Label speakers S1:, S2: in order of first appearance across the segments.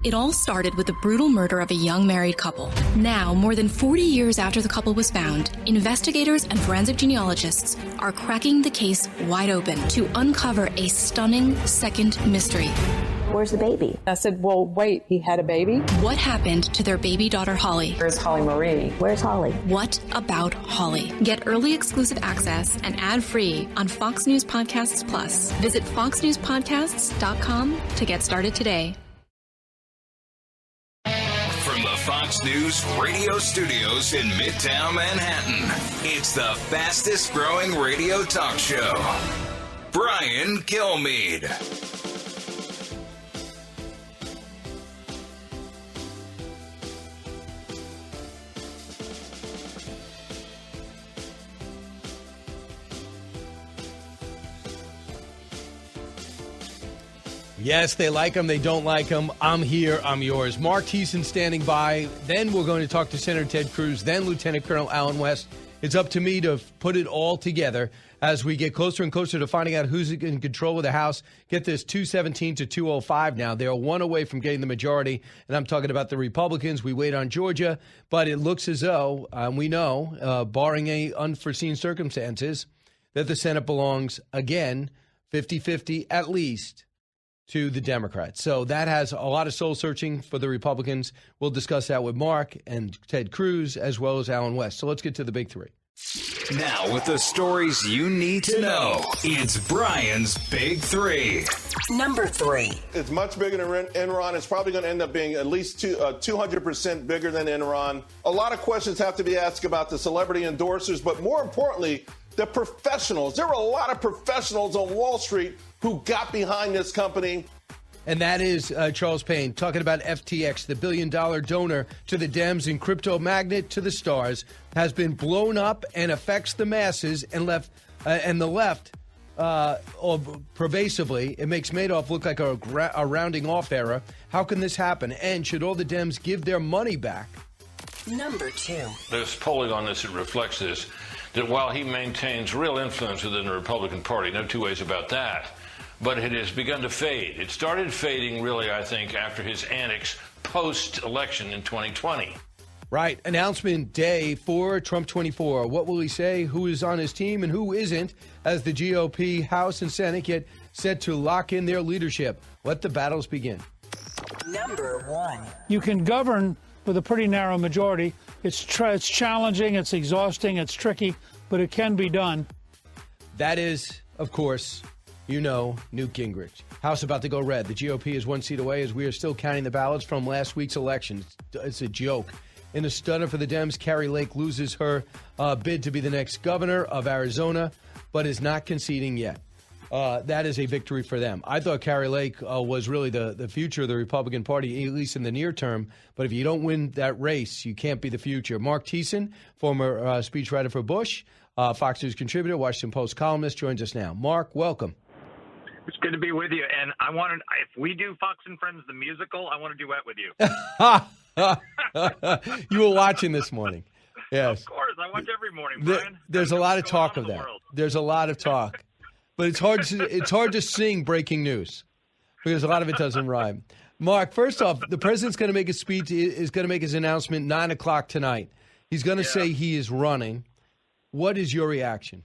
S1: It all started with the brutal murder of a young married couple. Now, more than 40 years after the couple was found, investigators and forensic genealogists are cracking the case wide open to uncover a stunning second mystery.
S2: Where's the baby?
S3: I said, well, wait, he had a baby?
S1: What happened to their baby daughter, Holly?
S3: Where's Holly Marie?
S2: Where's Holly?
S1: What about Holly? Get early exclusive access and ad-free on Fox News Podcasts Plus. Visit foxnewspodcasts.com to get started today.
S4: From the Fox News radio studios in Midtown Manhattan, it's the fastest growing radio talk show. Brian Kilmeade.
S5: Yes, they like him. They don't like him. I'm here. I'm yours. Mark Thiessen standing by. Then we're going to talk to Senator Ted Cruz, then Lieutenant Colonel Allen West. It's up to me to put it all together as we get closer and closer to finding out who's in control of the House. Get this, 217 to 205 now. They're one away from getting the majority, and I'm talking about the Republicans. We wait on Georgia, but it looks as though, we know, barring any unforeseen circumstances, that the Senate belongs, again, 50-50 at least, to the Democrats. So that has a lot of soul searching for the Republicans. We'll discuss that with Mark and Ted Cruz as well as Allen West. So let's get to the big three.
S4: Now with the stories you need to know, it's Brian's Big Three.
S6: Number 3.
S7: It's much bigger than Enron. It's probably going to end up being at least 200% bigger than Enron. A lot of questions have to be asked about the celebrity endorsers, but more importantly, the professionals. There were a lot of professionals on Wall Street who got behind this company.
S5: And that is Charles Payne talking about FTX, the billion-dollar donor to the Dems and crypto magnate to the stars, has been blown up and affects the masses and the left pervasively. It makes Madoff look like a rounding off era. How can this happen? And should all the Dems give their money back?
S6: Number 2.
S8: There's polling on this that reflects this, that while he maintains real influence within the Republican Party, no two ways about that, but it has begun to fade. It started fading, really, I think, after his antics post-election in 2020.
S5: Right. Announcement day for Trump 24. What will he say? Who is on his team and who isn't, as the GOP House and Senate get set to lock in their leadership? Let the battles begin.
S6: Number 1.
S9: You can govern with a pretty narrow majority. It's challenging, it's exhausting, it's tricky, but it can be done.
S5: That is, of course, Newt Gingrich. House about to go red. The GOP is one seat away as we are still counting the ballots from last week's election. It's a joke. In a stunner for the Dems, Kari Lake loses her bid to be the next governor of Arizona, but is not conceding yet. That is a victory for them. I thought Kari Lake was really the future of the Republican Party, at least in the near term. But if you don't win that race, you can't be the future. Mark Thiessen, former speechwriter for Bush, Fox News contributor, Washington Post columnist, joins us now. Mark, welcome.
S10: It's good to be with you. And if we do Fox and Friends the musical, I want to duet with you.
S5: You were watching this morning. Yes.
S10: Of course. I watch every morning, Brian.
S5: There's a lot of talk of that. There's a lot of talk. But it's hard to sing breaking news because a lot of it doesn't rhyme. Mark, first off, the president's going to make a speech, is going to make his announcement 9 o'clock tonight. He's going to say he is running. What is your reaction?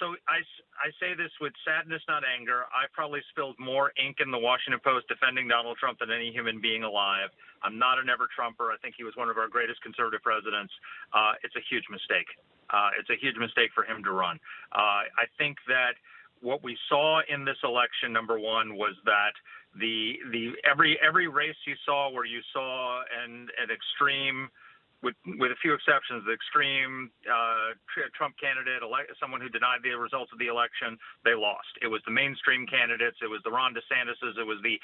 S10: So I say this with sadness, not anger. I probably spilled more ink in the Washington Post defending Donald Trump than any human being alive. I'm not an ever-Trumper. I think he was one of our greatest conservative presidents. It's a huge mistake. It's a huge mistake for him to run. I think that what we saw in this election, number one, was that every race you saw where you saw an extreme, with a few exceptions, the extreme Trump candidate, someone who denied the results of the election, they lost. It was the mainstream candidates. It was the Ron DeSantis's. It was the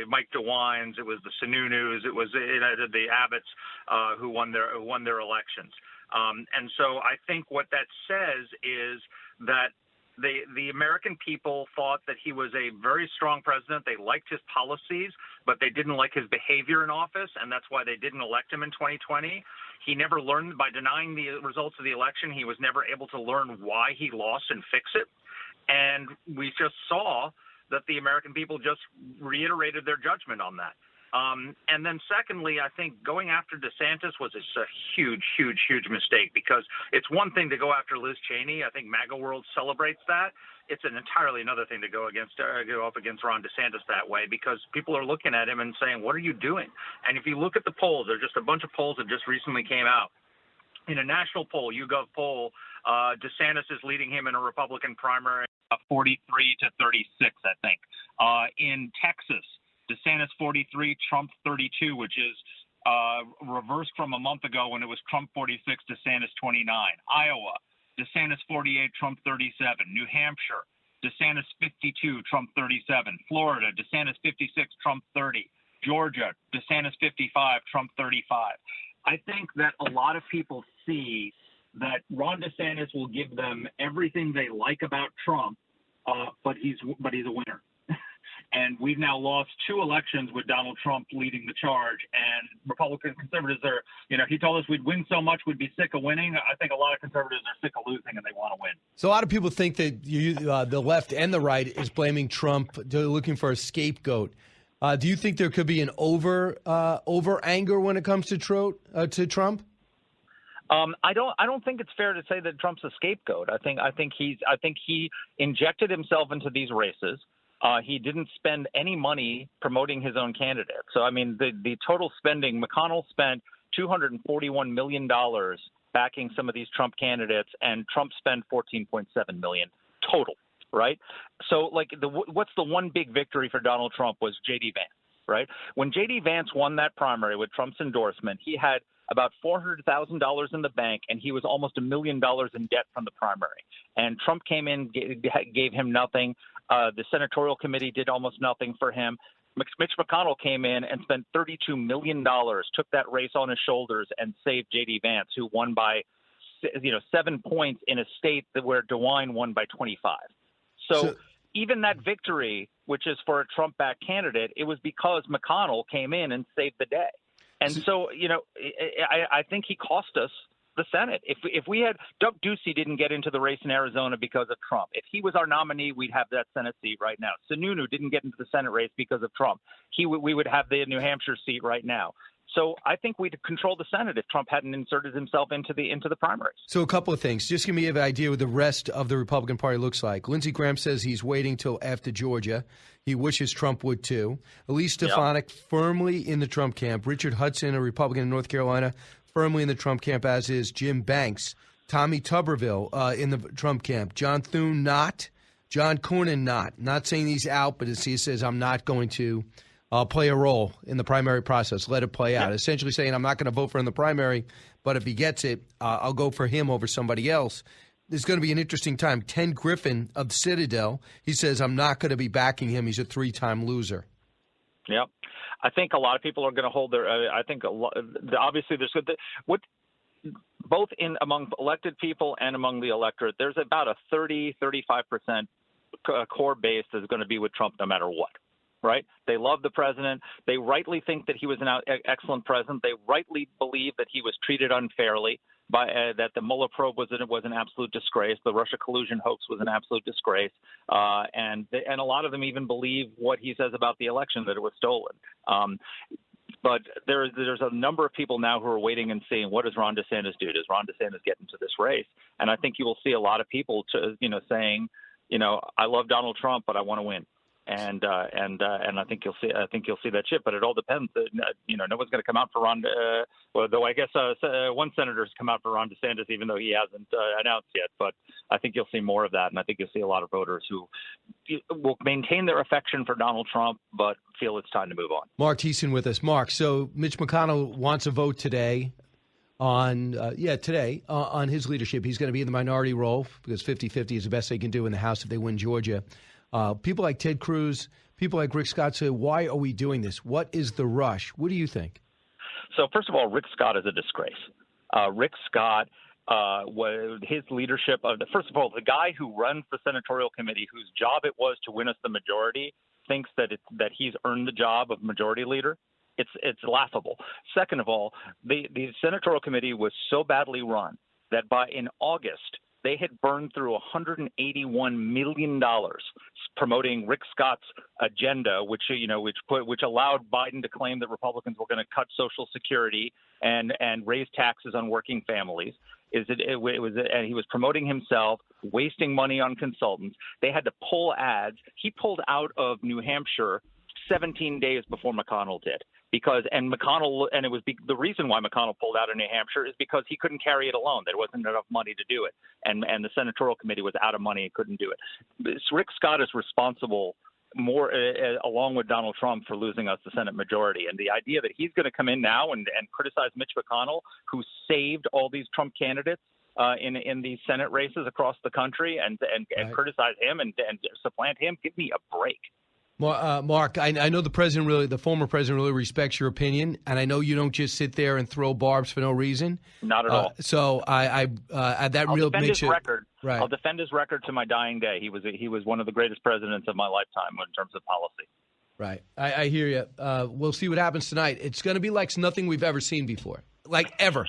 S10: Mike DeWines. It was the Sununus. It was the Abbotts who won their elections. And so I think what that says is that the American people thought that he was a very strong president. They liked his policies, but they didn't like his behavior in office, and that's why they didn't elect him in 2020. He never learned, by denying the results of the election, he was never able to learn why he lost and fix it. And we just saw that the American people just reiterated their judgment on that. And then secondly, I think going after DeSantis was a huge, huge, huge mistake, because it's one thing to go after Liz Cheney. I think MAGA world celebrates that. It's an entirely another thing to go up against Ron DeSantis that way, because people are looking at him and saying, what are you doing? And if you look at the polls, there's just a bunch of polls that just recently came out. In a national poll, YouGov poll, DeSantis is leading him in a Republican primary, 43 to 36, I think. In Texas, DeSantis 43, Trump 32, which is reversed from a month ago when it was Trump 46, DeSantis 29. Iowa, DeSantis 48, Trump 37. New Hampshire, DeSantis 52, Trump 37. Florida, DeSantis 56, Trump 30. Georgia, DeSantis 55, Trump 35. I think that a lot of people see that Ron DeSantis will give them everything they like about Trump, but he's a winner. And we've now lost 2 elections with Donald Trump leading the charge, and Republican conservatives are, he told us we'd win so much we'd be sick of winning. I think a lot of conservatives are sick of losing and they want to win.
S5: So a lot of people think that the left and the right is blaming Trump, they're looking for a scapegoat. Do you think there could be an over anger when it comes to Trump?
S2: I don't think it's fair to say that Trump's a scapegoat. I think he injected himself into these races. He didn't spend any money promoting his own candidate. So, I mean, the total spending, McConnell spent $241 million backing some of these Trump candidates, and Trump spent $14.7 million total, right? So, what's the one big victory for Donald Trump was J.D. Vance, right? When J.D. Vance won that primary with Trump's endorsement, he had about $400,000 in the bank, and he was almost $1 million in debt from the primary. And Trump came in, gave him nothing. The senatorial committee did almost nothing for him. Mitch McConnell came in and spent $32 million, took that race on his shoulders, and saved J.D. Vance, who won by 7 points in a state where DeWine won by 25. So even that victory, which is for a Trump-backed candidate, it was because McConnell came in and saved the day. And so, I think he cost us the Senate. If we had Doug Ducey didn't get into the race in Arizona because of Trump. If he was our nominee, we'd have that Senate seat right now. Sununu didn't get into the Senate race because of Trump. We would have the New Hampshire seat right now. So I think we'd control the Senate if Trump hadn't inserted himself into the primaries.
S5: So a couple of things. Just give me an idea what the rest of the Republican Party looks like. Lindsey Graham says he's waiting till after Georgia. He wishes Trump would too. Elise Stefanik firmly in the Trump camp. Richard Hudson, a Republican in North Carolina, firmly in the Trump camp, as is Jim Banks. Tommy Tuberville in the Trump camp. John Thune not. John Cornyn not. Not saying he's out, but he says I'm not going to play a role in the primary process. Let it play out. Essentially saying I'm not going to vote for him in the primary, but if he gets it, I'll go for him over somebody else. There's going to be an interesting time. Ken Griffin of the Citadel, he says I'm not going to be backing him. He's a 3-time loser.
S2: Yep. I think a lot of people are going to hold their I think obviously there's both among elected people and among the electorate, there's about a 30-35% core base that's going to be with Trump no matter what. Right? They love the president. They rightly think that he was an excellent president. They rightly believe that he was treated unfairly, that the Mueller probe was an absolute disgrace. The Russia collusion hoax was an absolute disgrace. And a lot of them even believe what he says about the election, that it was stolen. But there's a number of people now who are waiting and seeing, what does Ron DeSantis do? Does Ron DeSantis get into this race? And I think you will see a lot of people saying, I love Donald Trump, but I want to win. And I think you'll see that shift, but it all depends. No one's going to come out for Ron. Though I guess one senator's come out for Ron DeSantis, even though he hasn't announced yet. But I think you'll see more of that, and I think you'll see a lot of voters who will maintain their affection for Donald Trump, but feel it's time to move on.
S5: Mark Thiessen with us. Mark, so Mitch McConnell wants a vote today on his leadership. He's going to be in the minority role because 50-50 is the best they can do in the House if they win Georgia. People like Ted Cruz, people like Rick Scott say, why are we doing this? What is the rush? What do you think?
S2: So, first of all, Rick Scott is a disgrace. Rick Scott, his leadership first of all, the guy who runs the senatorial committee, whose job it was to win us the majority, thinks that he's earned the job of majority leader. It's laughable. Second of all, the senatorial committee was so badly run that in August, they had burned through $181 million promoting Rick Scott's agenda, which allowed Biden to claim that Republicans were going to cut Social Security and raise taxes on working families. And he was promoting himself, wasting money on consultants. They had to pull ads. He pulled out of New Hampshire 17 days before McConnell did. The reason why McConnell pulled out of New Hampshire is because he couldn't carry it alone. There wasn't enough money to do it, and the Senatorial Committee was out of money and couldn't do it. Rick Scott is responsible along with Donald Trump, for losing us the Senate majority. And the idea that he's going to come in now and criticize Mitch McConnell, who saved all these Trump candidates in these Senate races across the country, and criticize him and supplant him, give me a break.
S5: Mark, I know the former president really respects your opinion, and I know you don't just sit there and throw barbs for no reason.
S2: Not at all.
S5: So
S2: Right. I'll defend his record to my dying day. He was one of the greatest presidents of my lifetime in terms of policy.
S5: Right. I hear you. We'll see what happens tonight. It's going to be like nothing we've ever seen before. Like ever.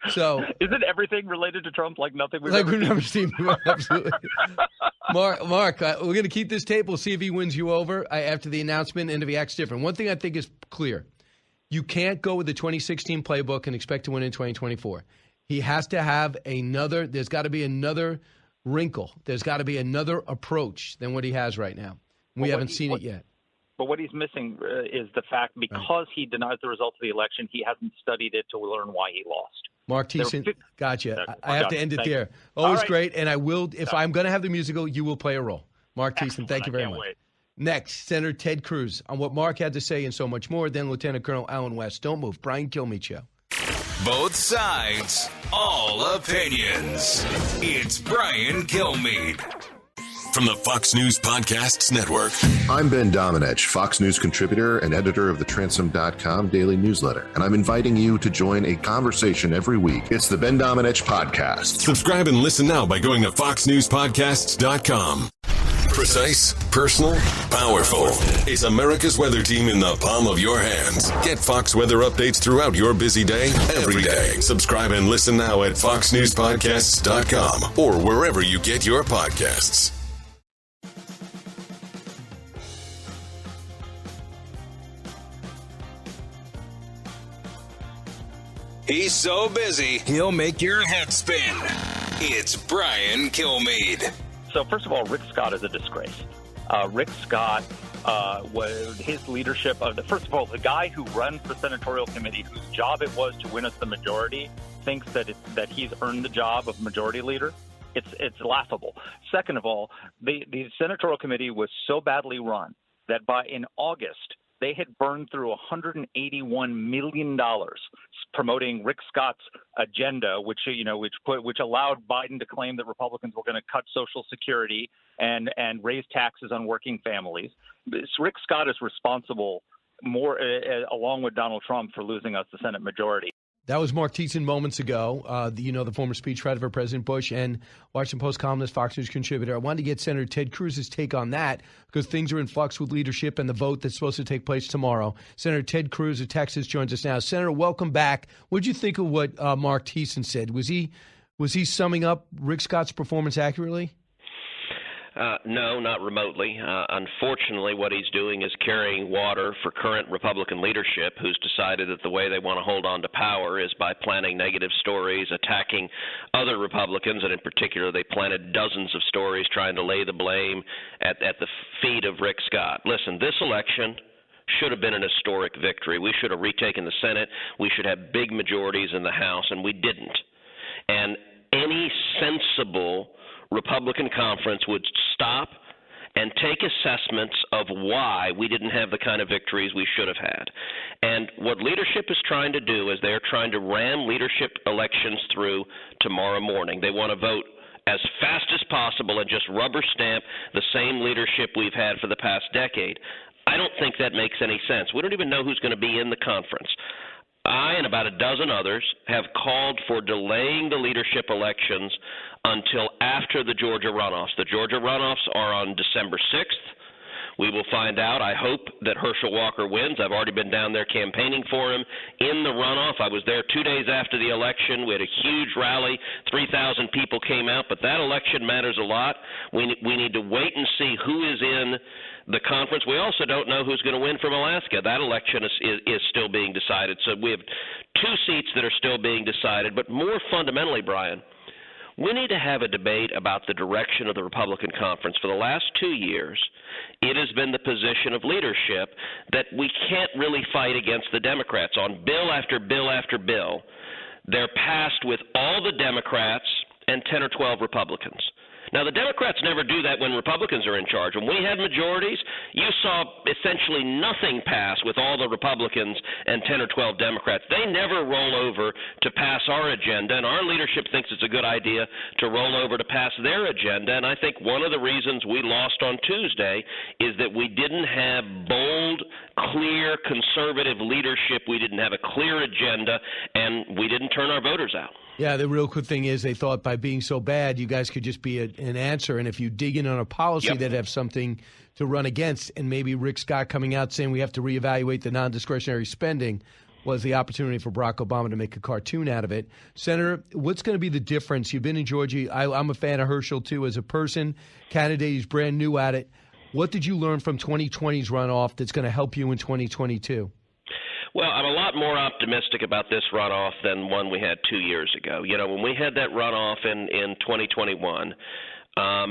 S5: So
S2: isn't everything related to Trump like nothing we've
S5: never seen before? Absolutely. Mark, we're going to keep this tape. We'll see if he wins you over after the announcement and if he acts different. One thing I think is clear. You can't go with the 2016 playbook and expect to win in 2024. He has to have there's got to be another wrinkle. There's got to be another approach than what he has right now. We haven't seen it yet.
S2: But what he's missing is the fact, because he denies the results of the election, he hasn't studied it to learn why he lost.
S5: Mark Thiessen, gotcha. I have to end it there. Always great, and I will, if I'm going to have the musical, you will play a role. Mark Thiessen, thank you very much.
S2: Wait.
S5: Next, Senator Ted Cruz on what Mark had to say and so much more. Then Lieutenant Colonel Alan West. Don't move. Brian Kilmeade Show.
S4: Both sides, all opinions. It's Brian Kilmeade. From the Fox News Podcasts Network.
S11: I'm Ben Domenech, Fox News contributor and editor of the Transom.com daily newsletter, and I'm inviting you to join a conversation every week. It's the Ben Domenech Podcast.
S4: Subscribe and listen now by going to foxnewspodcasts.com. Precise, personal, powerful. It's America's weather team in the palm of your hands. Get Fox weather updates throughout your busy day, every day. Subscribe and listen now at foxnewspodcasts.com or wherever you get your podcasts. He's so busy, he'll make your head spin. It's Brian Kilmeade.
S2: So first of all, Rick Scott is a disgrace. Rick Scott, his leadership first of all, the guy who runs the Senatorial Committee, whose job it was to win us the majority, thinks that he's earned the job of majority leader. It's laughable. Second of all, the Senatorial Committee was so badly run that in August they had burned through $181 million promoting Rick Scott's agenda, which allowed Biden to claim that Republicans were going to cut Social Security and raise taxes on working families. Rick Scott is responsible along with Donald Trump, for losing us the Senate majority.
S5: That was Mark Thiessen moments ago, the former speechwriter for President Bush and Washington Post columnist, Fox News contributor. I wanted to get Senator Ted Cruz's take on that because things are in flux with leadership and the vote that's supposed to take place tomorrow. Senator Ted Cruz of Texas joins us now. Senator, welcome back. What did you think of what Mark Thiessen said? Was he summing up Rick Scott's performance accurately?
S12: No, not remotely. Unfortunately, what he's doing is carrying water for current Republican leadership, who's decided that the way they want to hold on to power is by planting negative stories, attacking other Republicans, and in particular, they planted dozens of stories trying to lay the blame at the feet of Rick Scott. Listen, this election should have been an historic victory. We should have retaken the Senate. We should have big majorities in the House, and we didn't. And any sensible Republican conference would stop and take assessments of why we didn't have the kind of victories we should have had. And what leadership is trying to do is they're trying to ram leadership elections through tomorrow morning. They want to vote as fast as possible and just rubber stamp the same leadership we've had for the past decade. I don't think that makes any sense. We don't even know who's going to be in the conference. I and about a dozen others have called for delaying the leadership elections until after the Georgia runoffs. The Georgia runoffs are on December 6th. We will find out. I hope that Herschel Walker wins. I've already been down there campaigning for him in the runoff. I was there 2 days after the election. We had a huge rally. 3,000 people came out, but that election matters a lot. We need to wait and see who is in the conference. We also don't know who's going to win from Alaska. That election is still being decided. So we have 2 seats that are still being decided. But more fundamentally, Brian, we need to have a debate about the direction of the Republican conference. For the last 2 years, it has been the position of leadership that we can't really fight against the Democrats. On bill after bill after bill, they're passed with all the Democrats and 10 or 12 Republicans. Now, the Democrats never do that when Republicans are in charge. When we had majorities, you saw essentially nothing pass with all the Republicans and 10 or 12 Democrats. They never roll over to pass our agenda, and our leadership thinks it's a good idea to roll over to pass their agenda. And I think one of the reasons we lost on Tuesday is that we didn't have bold, clear, conservative leadership. We didn't have a clear agenda, and we didn't turn our voters out.
S5: Yeah, the real good thing is they thought by being so bad, you guys could just be an answer. And if you dig in on a policy, they'd have something to run against. And maybe Rick Scott coming out saying we have to reevaluate the non-discretionary spending was the opportunity for Barack Obama to make a cartoon out of it. Senator, what's going to be the difference? You've been in Georgia. I'm a fan of Herschel, too, as a person. Candidate, he's brand new at it. What did you learn from 2020's runoff that's going to help you in 2022?
S12: Well, I'm a lot more optimistic about this runoff than one we had 2 years ago. You know, when we had that runoff in 2021,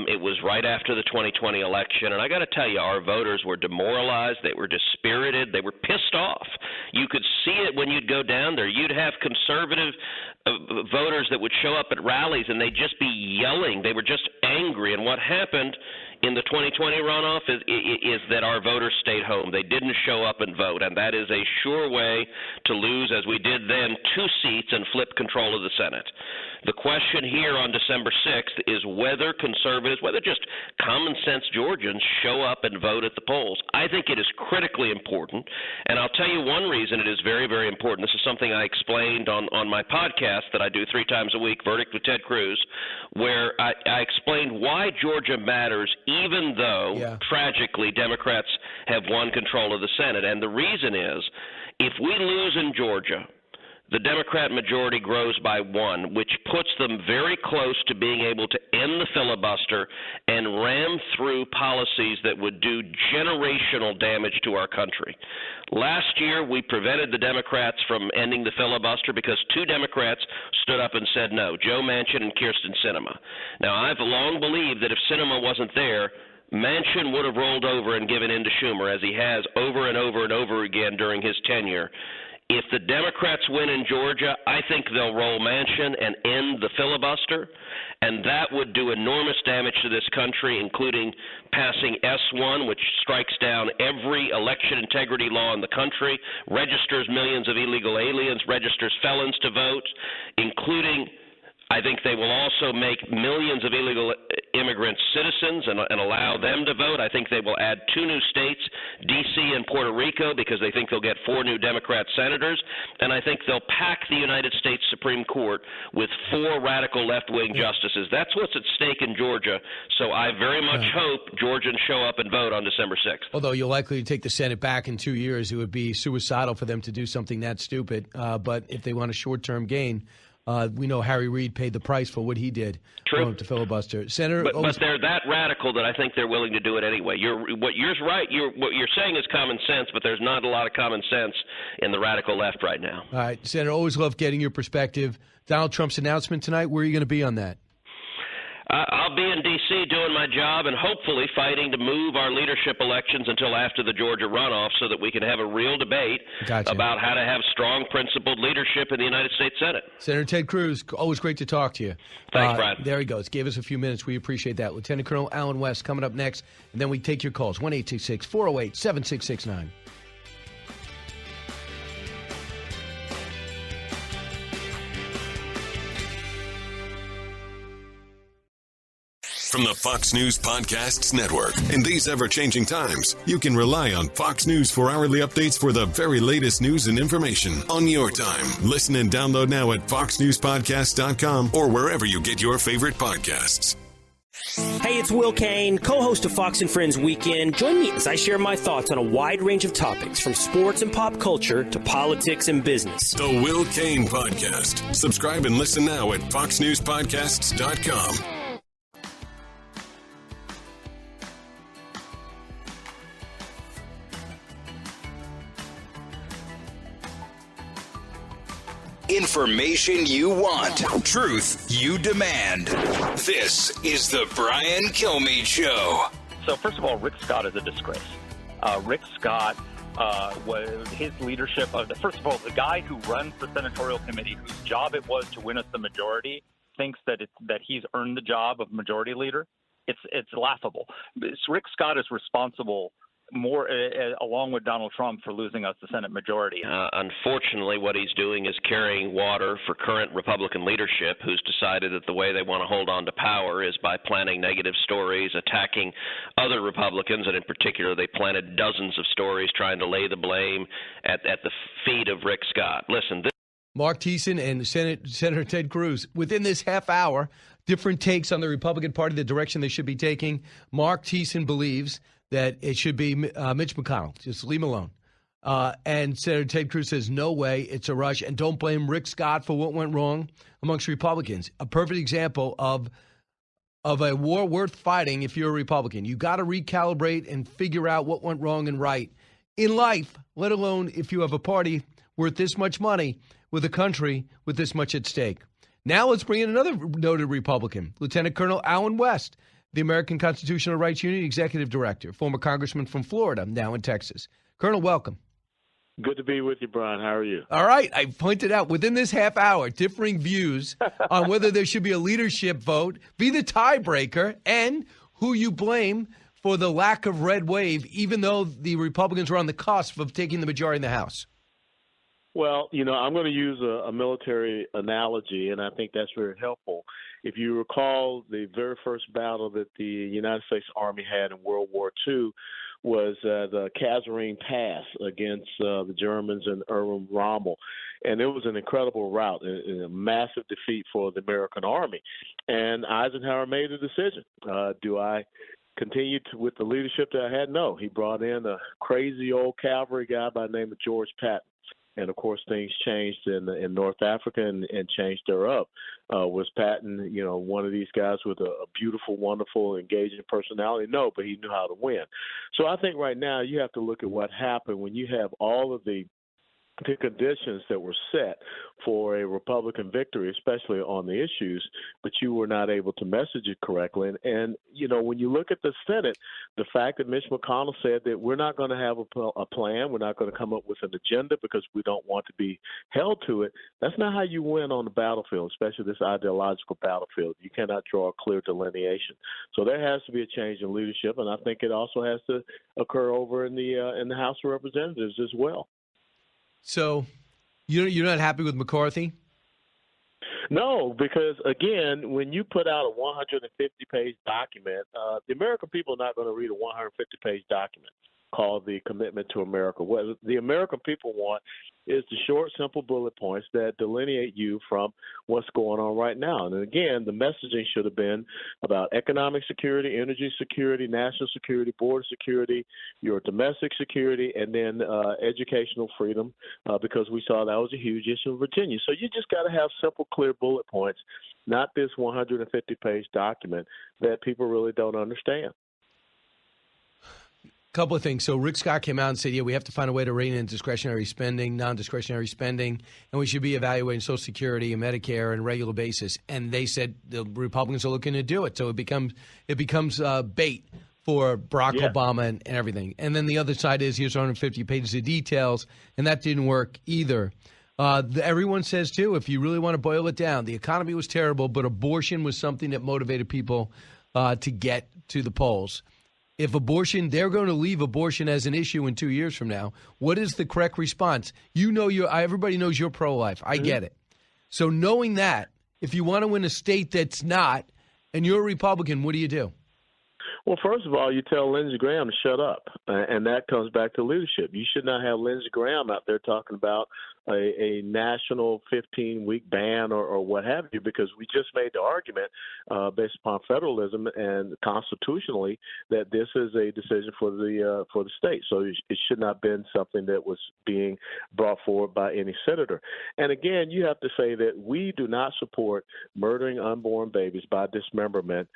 S12: it was right after the 2020 election, and I got to tell you, our voters were demoralized. They were dispirited. They were pissed off. You could see it when you'd go down there. You'd have conservative voters that would show up at rallies, and they'd just be yelling. They were just angry. And what happened in the 2020 runoff is that our voters stayed home. They didn't show up and vote, and that is a sure way to lose, as we did then, 2 seats and flip control of the Senate. The question here on December 6th is whether conservatives, whether just common sense Georgians show up and vote at the polls. I think it is critically important, and I'll tell you one reason it is very, very important. This is something I explained on my podcast that I do 3 times a week, Verdict with Ted Cruz, where I explained why Georgia matters even though, tragically, Democrats have won control of the Senate. And the reason is, if we lose in Georgia, the Democrat majority grows by 1, which puts them very close to being able to end the filibuster and ram through policies that would do generational damage to our country. Last year, we prevented the Democrats from ending the filibuster because 2 Democrats stood up and said no, Joe Manchin and Kyrsten Sinema. Now, I've long believed that if Sinema wasn't there, Manchin would have rolled over and given in to Schumer, as he has over and over and over again during his tenure. If the Democrats win in Georgia, I think they'll roll Manchin and end the filibuster, and that would do enormous damage to this country, including passing S1, which strikes down every election integrity law in the country, registers millions of illegal aliens, registers felons to vote, including, I think they will also make millions of illegal immigrants citizens and allow them to vote. I think they will add 2 new states, D.C. and Puerto Rico, because they think they'll get 4 new Democrat senators. And I think they'll pack the United States Supreme Court with 4 radical left-wing justices. That's what's at stake in Georgia. So I very much hope Georgians show up and vote on December 6th.
S5: Although you're likely to take the Senate back in 2 years, it would be suicidal for them to do something that stupid. But if they want a short-term gain, we know Harry Reid paid the price for what he did to filibuster. Senator,
S12: but they're that radical that I think they're willing to do it anyway. What you're saying is common sense, but there's not a lot of common sense in the radical left right now.
S5: All right, Senator, always love getting your perspective. Donald Trump's announcement tonight, where are you going to be on that?
S12: I'll be in D.C. doing my job and hopefully fighting to move our leadership elections until after the Georgia runoff so that we can have a real debate about how to have strong, principled leadership in the United States Senate.
S5: Senator Ted Cruz, always great to talk to you.
S12: Thanks, Brian.
S5: There he goes. Gave us a few minutes. We appreciate that. Lieutenant Colonel Alan West coming up next, and then we take your calls, 1-866-408-7669.
S4: From the Fox News Podcasts Network. In these ever-changing times, you can rely on Fox News for hourly updates for the very latest news and information on your time. Listen and download now at foxnewspodcast.com or wherever you get your favorite podcasts.
S13: Hey, it's Will Kane, co-host of Fox and Friends Weekend. Join me as I share my thoughts on a wide range of topics, from sports and pop culture to politics and business.
S4: The Will Kane Podcast. Subscribe and listen now at foxnewspodcasts.com.
S14: Information you want. Truth you demand. This is the Brian Kilmeade Show.
S2: So first of all, Rick Scott is a disgrace. Rick Scott, his leadership first of all, the guy who runs the senatorial committee, whose job it was to win us the majority, thinks that he's earned the job of majority leader. It's laughable. Rick Scott is responsible more along with Donald Trump for losing us the Senate majority.
S12: Unfortunately, what he's doing is carrying water for current Republican leadership, who's decided that the way they want to hold on to power is by planting negative stories, attacking other Republicans, and in particular, they planted dozens of stories trying to lay the blame at the feet of Rick Scott. Listen,
S5: Mark Thiessen and Senator Ted Cruz, within this half hour, different takes on the Republican Party, the direction they should be taking. Mark Thiessen believes that it should be Mitch McConnell. Just leave him alone. And Senator Ted Cruz says, no way, it's a rush. And don't blame Rick Scott for what went wrong amongst Republicans. A perfect example of a war worth fighting if you're a Republican. You got to recalibrate and figure out what went wrong and right in life, let alone if you have a party worth this much money with a country with this much at stake. Now let's bring in another noted Republican, Lieutenant Colonel Allen West, the American Constitutional Rights Union Executive Director, former congressman from Florida, now in Texas. Colonel, welcome.
S15: Good to be with you, Brian. How are you?
S5: All right. I pointed out within this half hour, differing views on whether there should be a leadership vote, be the tiebreaker, and who you blame for the lack of red wave, even though the Republicans were on the cusp of taking the majority in the House.
S15: Well, I'm going to use a military analogy, and I think that's very helpful. If you recall, the very first battle that the United States Army had in World War II was the Kasserine Pass against the Germans and Erwin Rommel. And it was an incredible rout, a massive defeat for the American Army. And Eisenhower made a decision. Do I continue with the leadership that I had? No. He brought in a crazy old cavalry guy by the name of George Patton. And, of course, things changed in North Africa and changed thereof. Was Patton, one of these guys with a beautiful, wonderful, engaging personality? No, but he knew how to win. So I think right now you have to look at what happened when you have all of the conditions that were set for a Republican victory, especially on the issues, but you were not able to message it correctly. And when you look at the Senate, the fact that Mitch McConnell said that we're not going to have a plan, we're not going to come up with an agenda because we don't want to be held to it, that's not how you win on the battlefield, especially this ideological battlefield. You cannot draw a clear delineation. So there has to be a change in leadership, and I think it also has to occur over in the House of Representatives as well.
S5: So you're not happy with McCarthy?
S15: No, because, again, when you put out a 150-page document, the American people are not going to read a 150-page document called the Commitment to America. What the American people want is the short, simple bullet points that delineate you from what's going on right now. And, again, the messaging should have been about economic security, energy security, national security, border security, your domestic security, and then educational freedom, because we saw that was a huge issue in Virginia. So you just got to have simple, clear bullet points, not this 150-page document that people really don't understand.
S5: Couple of things. So Rick Scott came out and said, we have to find a way to rein in discretionary spending, non-discretionary spending, and we should be evaluating Social Security and Medicare on a regular basis. And they said the Republicans are looking to do it. So it becomes bait for Barack Obama and everything. And then the other side is here's 150 pages of details, and that didn't work either. Everyone says, too, if you really want to boil it down, the economy was terrible, but abortion was something that motivated people to get to the polls. If they're going to leave abortion as an issue in 2 years from now, what is the correct response? Everybody knows you're pro-life. I get it. So knowing that, if you want to win a state that's not, and you're a Republican, what do you do?
S15: Well, first of all, you tell Lindsey Graham to shut up, and that comes back to leadership. You should not have Lindsey Graham out there talking about a national 15-week ban or what have you, because we just made the argument based upon federalism and constitutionally that this is a decision for the state. So it should not have been something that was being brought forward by any senator. And again, you have to say that we do not support murdering unborn babies by dismemberment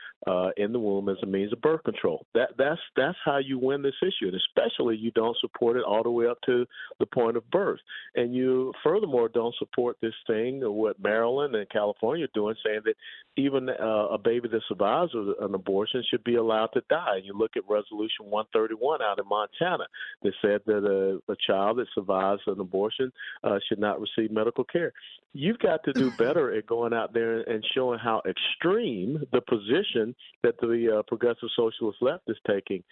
S15: in the womb as a means of birth control. That's how you win this issue, and especially you don't support it all the way up to the point of birth. And you furthermore don't support this thing, what Maryland and California are doing, saying that even a baby that survives an abortion should be allowed to die. You look at Resolution 131 out in Montana that said that a child that survives an abortion should not receive medical care. You've got to do better at going out there and showing how extreme the position that the progressive socialist left is taking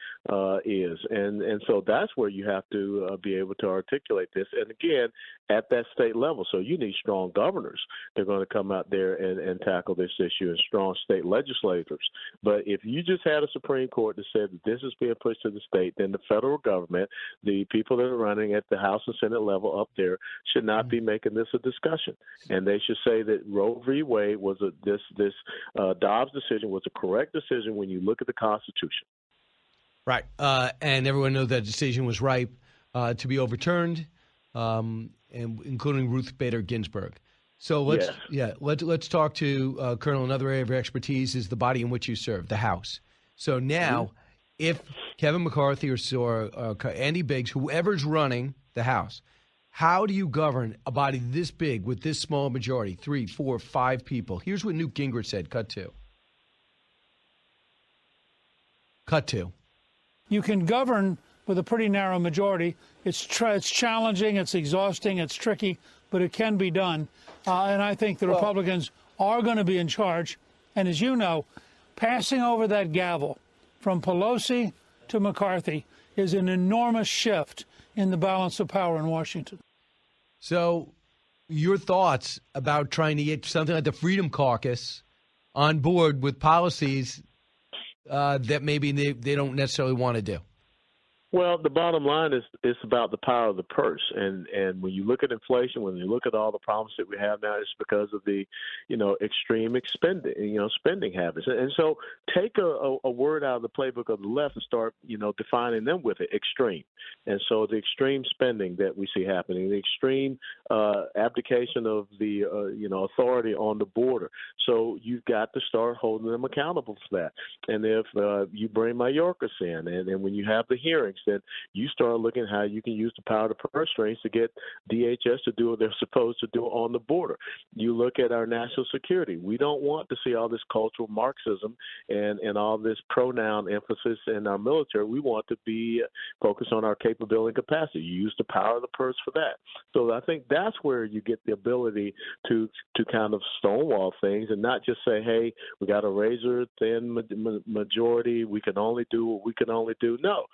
S15: is. And so that's where you have to be able to articulate this. And again, at that state level. So you need strong governors. They're going to come out there and tackle this issue, and strong state legislators. But if you just had a Supreme Court that said that this is being pushed to the state, then the federal government, the people that are running at the House and Senate level up there, should not be making this a discussion. And they should say that Roe v. Wade was Dobbs decision was a correct decision when you look at the Constitution.
S5: Right. And everyone knows that decision was ripe to be overturned, and including Ruth Bader Ginsburg. So let's talk to Colonel. Another area of expertise is the body in which you serve, the House. So now, if Kevin McCarthy or Andy Biggs, whoever's running the House, how do you govern a body this big with this small majority, 3, 4, 5 people? Here's what Newt Gingrich said. Cut to.
S9: You can govern with a pretty narrow majority. It's challenging, it's exhausting, it's tricky, but it can be done. And I think the Republicans are going to be in charge. And as you know, passing over that gavel from Pelosi to McCarthy is an enormous shift in the balance of power in Washington.
S5: So your thoughts about trying to get something like the Freedom Caucus on board with policies that maybe they don't necessarily want to do?
S15: Well, the bottom line is it's about the power of the purse, and when you look at inflation, when you look at all the problems that we have now, it's because of the, extreme spending habits. And so take a word out of the playbook of the left and start, defining them with it, extreme. And so the extreme spending that we see happening, the extreme abdication of the authority on the border. So you've got to start holding them accountable for that. And if you bring Mayorkas in, and when you have the hearings, then you start looking how you can use the power of the purse strings to get DHS to do what they're supposed to do on the border. You look at our national security. We don't want to see all this cultural Marxism and all this pronoun emphasis in our military. We want to be focused on our capability and capacity. You use the power of the purse for that. So I think that's where you get the ability to kind of stonewall things and not just say, hey, we got a razor-thin majority. We can only do what we can only do. No.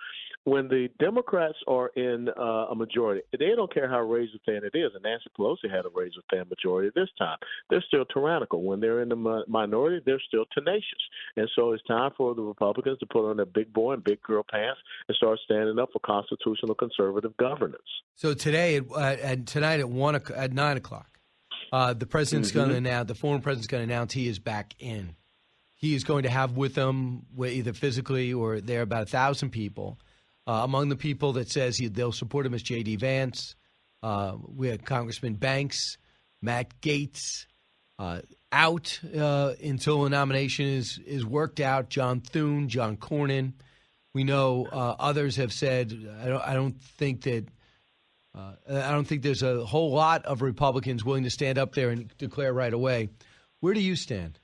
S15: When the Democrats are in a majority, they don't care how razor-thin it is. And Nancy Pelosi had a razor-thin majority this time. They're still tyrannical. When they're in the minority, they're still tenacious. And so it's time for the Republicans to put on their big boy and big girl pants and start standing up for constitutional conservative governance.
S5: So today, tonight at 9 o'clock, the president's going to announce, the former president's going to announce he is back in. He is going to have with him, either physically or there, about 1,000 people. Among the people that says they'll support him is J.D. Vance. We had Congressman Banks, Matt Gaetz, out until a nomination is worked out. John Thune, John Cornyn. We know others have said I don't think there's a whole lot of Republicans willing to stand up there and declare right away. Where do you stand?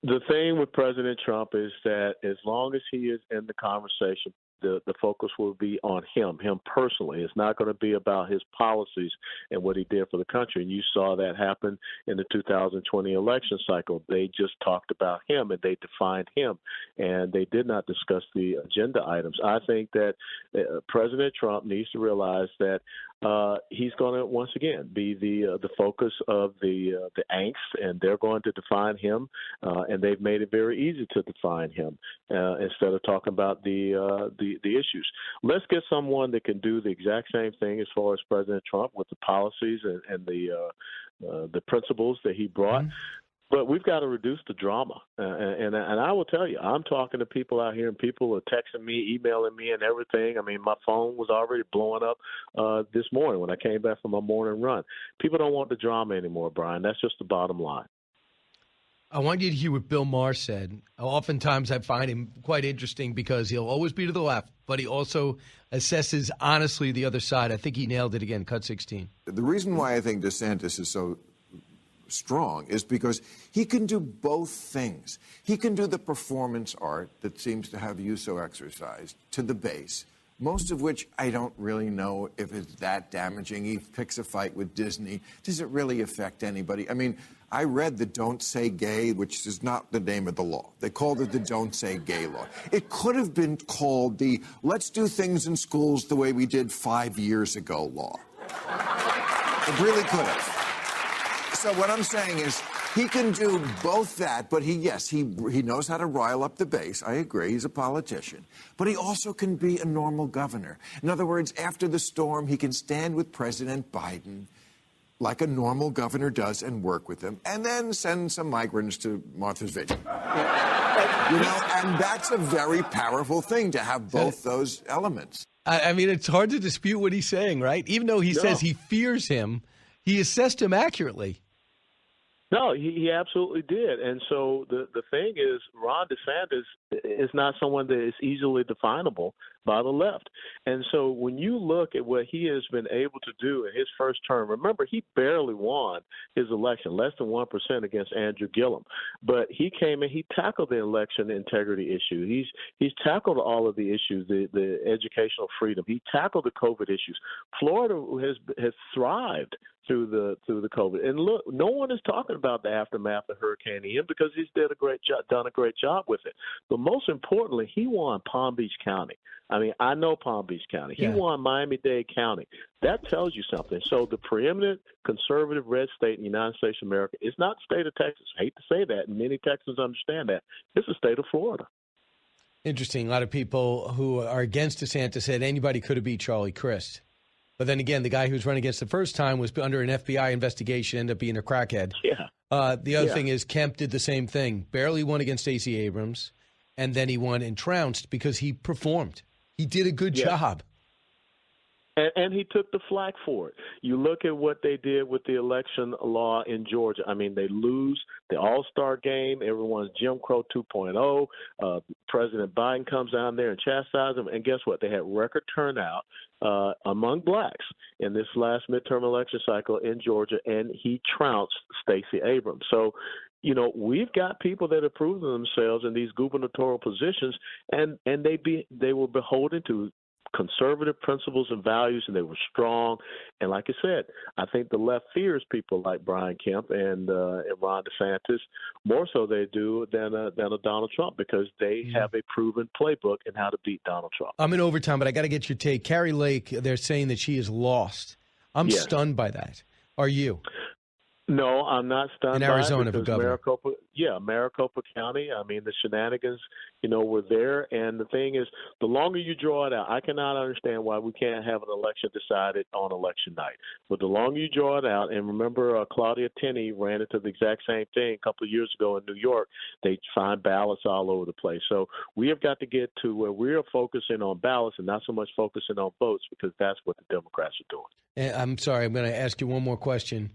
S15: The thing with President Trump is that as long as he is in the conversation, the focus will be on him personally. It's not going to be about his policies and what he did for the country. And you saw that happen in the 2020 election cycle. They just talked about him and they defined him, and they did not discuss the agenda items. I think that President Trump needs to realize that he's going to once again be the focus of the angst, and they're going to define him, and they've made it very easy to define him instead of talking about the issues. Let's get someone that can do the exact same thing as far as President Trump with the policies and the principles that he brought. Mm-hmm. But we've got to reduce the drama. And I will tell you, I'm talking to people out here, and people are texting me, emailing me, and everything. I mean, my phone was already blowing up this morning when I came back from my morning run. People don't want the drama anymore, Brian. That's just the bottom line.
S5: I want you to hear what Bill Maher said. Oftentimes I find him quite interesting because he'll always be to the left, but he also assesses honestly the other side. I think he nailed it again. Cut 16.
S16: The reason why I think DeSantis is so strong is because he can do both things. He can do the performance art that seems to have you so exercised to the base, most of which I don't really know if it's that damaging. He picks a fight with Disney. Does it really affect anybody? I mean, I read the Don't Say Gay, which is not the name of the law. They called it the Don't Say Gay law. It could have been called the Let's Do Things in Schools the Way We Did 5 years ago law. It really could have. So what I'm saying is he can do both that, but he knows how to rile up the base. I agree. He's a politician. But he also can be a normal governor. In other words, after the storm, he can stand with President Biden like a normal governor does and work with him, and then send some migrants to Martha's Vineyard. You know, and that's a very powerful thing to have both those elements.
S5: I mean, it's hard to dispute what he's saying, right? Even though he says he fears him, he assessed him accurately.
S15: No, he absolutely did. And so the thing is, Ron DeSantis is not someone that is easily definable by the left. And so when you look at what he has been able to do in his first term, remember, he barely won his election, less than 1% against Andrew Gillum. But he came and he tackled the election integrity issue. He's tackled all of the issues, the educational freedom. He tackled the COVID issues. Florida has thrived through the COVID. And look, no one is talking about the aftermath of Hurricane Ian because he's done a great job with it. But most importantly, he won Palm Beach County. I mean, I know Palm Beach County. He won Miami-Dade County. That tells you something. So the preeminent conservative red state in the United States of America is not the state of Texas. I hate to say that, and many Texans understand that. It's the state of Florida.
S5: Interesting. A lot of people who are against DeSantis said anybody could have beat Charlie Crist. But then again, the guy who was running against the first time was under an FBI investigation, ended up being a crackhead.
S15: Yeah.
S5: The other thing is Kemp did the same thing. Barely won against Stacey Abrams, and then he won and trounced because he performed. He did a good job.
S15: And he took the flack for it. You look at what they did with the election law in Georgia. I mean, they lose the All-Star game. Everyone's Jim Crow 2.0. President Biden comes down there and chastises them. And guess what? They had record turnout among blacks in this last midterm election cycle in Georgia, and he trounced Stacey Abrams. So, you know, we've got people that have proven themselves in these gubernatorial positions, and they were beholden to conservative principles and values, and they were strong. And like I said, I think the left fears people like Brian Kemp and Ron DeSantis more so they do than a Donald Trump because they have a proven playbook in how to beat Donald Trump.
S5: I'm in overtime, but I got to get your take. Carrie Lake, they're saying that she is lost. I'm stunned by that. Are you?
S15: No, I'm not stunned.
S5: In Arizona,
S15: by it because Maricopa County. I mean, the shenanigans, were there. And the thing is, the longer you draw it out, I cannot understand why we can't have an election decided on election night. But the longer you draw it out, and remember, Claudia Tenney ran into the exact same thing a couple of years ago in New York. They find ballots all over the place. So we have got to get to where we are focusing on ballots and not so much focusing on votes because that's what the Democrats are doing.
S5: And I'm sorry, I'm going to ask you one more question.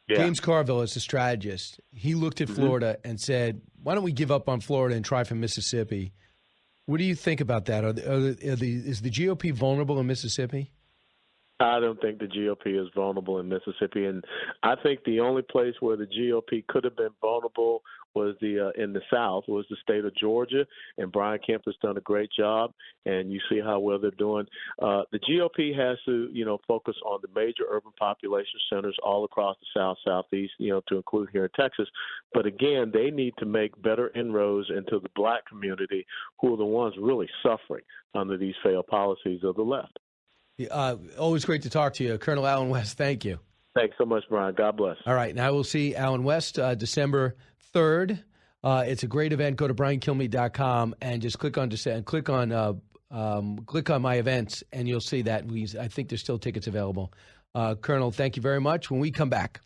S15: Yeah.
S5: James Carville is a strategist. He looked at Florida and said, why don't we give up on Florida and try for Mississippi? What do you think about that? Is the GOP vulnerable in Mississippi?
S15: I don't think the GOP is vulnerable in Mississippi. And I think the only place where the GOP could have been vulnerable was in the South, was the state of Georgia. And Brian Kemp has done a great job. And you see how well they're doing. The GOP has to, focus on the major urban population centers all across the South, Southeast, to include here in Texas. But again, they need to make better inroads into the black community who are the ones really suffering under these failed policies of the left.
S5: Always great to talk to you. Colonel Alan West, thank you.
S15: Thanks so much, Brian. God bless.
S5: All right, now we'll see Alan West December 3rd. It's a great event. Go to briankilmeade.com and just click on my events, and you'll see that. I think there's still tickets available. Colonel, thank you very much. When we come back,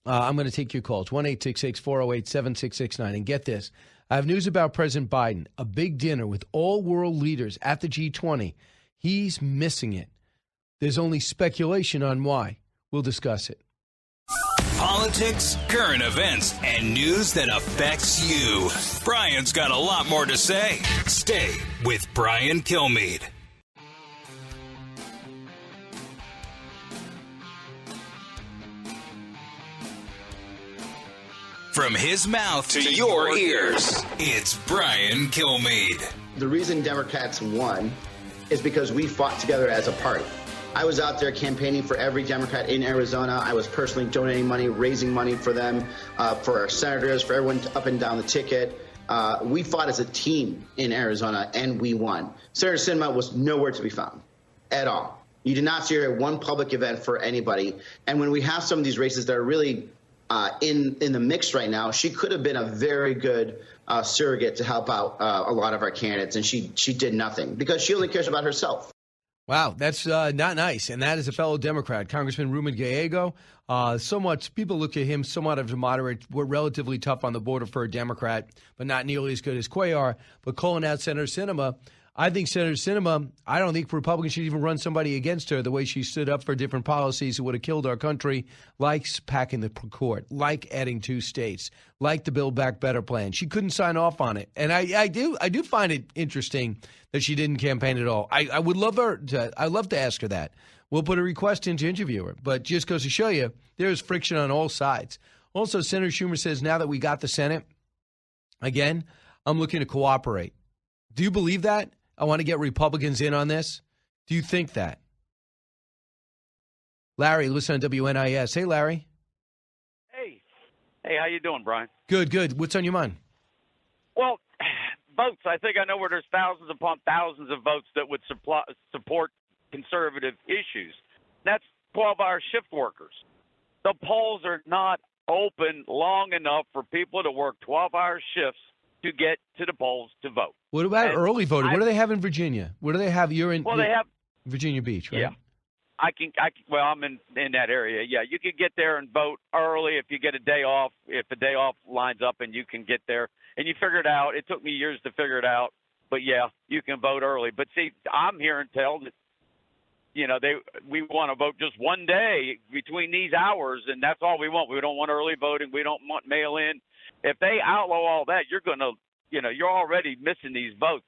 S5: I'm going to take your calls, 1-866-408-7669. And get this, I have news about President Biden, a big dinner with all world leaders at the G20. He's missing it. There's only speculation on why. We'll discuss it.
S14: Politics, current events, and news that affects you. Brian's got a lot more to say. Stay with Brian Kilmeade. From his mouth to your ears, it's Brian Kilmeade.
S17: The reason Democrats won is because we fought together as a party. I was out there campaigning for every Democrat in Arizona. I was personally donating money, raising money for them, for our senators, for everyone up and down the ticket. We fought as a team in Arizona, and we won. Senator Sinema was nowhere to be found at all. You did not see her at one public event for anybody. And when we have some of these races that are really in the mix right now, she could have been a very good surrogate to help out a lot of our candidates, and she did nothing because she only cares about herself.
S5: Wow, that's not nice. And that is a fellow Democrat, Congressman Ruben Gallego. People look at him somewhat as a moderate. We're relatively tough on the border for a Democrat, but not nearly as good as Cuellar. But calling out Senator Sinema, I think Senator Sinema, I don't think Republicans should even run somebody against her the way she stood up for different policies that would have killed our country, like packing the court, like adding 2 states, like the Build Back Better plan. She couldn't sign off on it. And I do find it interesting that she didn't campaign at all. I'd love to ask her that. We'll put a request in to interview her. But just goes to show you, there's friction on all sides. Also, Senator Schumer says now that we got the Senate, again, I'm looking to cooperate. Do you believe that? I want to get Republicans in on this. Do you think that? Larry, listen on WNIS. Hey, Larry.
S18: Hey, how you doing, Brian?
S5: Good. What's on your mind?
S18: Well, votes. I think I know where there's thousands upon thousands of votes that would support conservative issues. That's 12-hour shift workers. The polls are not open long enough for people to work 12-hour shifts to get to the polls to vote.
S5: What about early voting? What do they have in Virginia? What do they have? You're in
S18: they have
S5: Virginia Beach, right?
S18: Yeah. I'm in that area. Yeah, you can get there and vote early if you get a day off, if a day off lines up and you can get there. And you figure it out. It took me years to figure it out. But, yeah, you can vote early. But, see, I'm hearing tell that, we want to vote just one day between these hours, and that's all we want. We don't want early voting. We don't want mail-in. If they outlaw all that, you're going to, you're already missing these votes.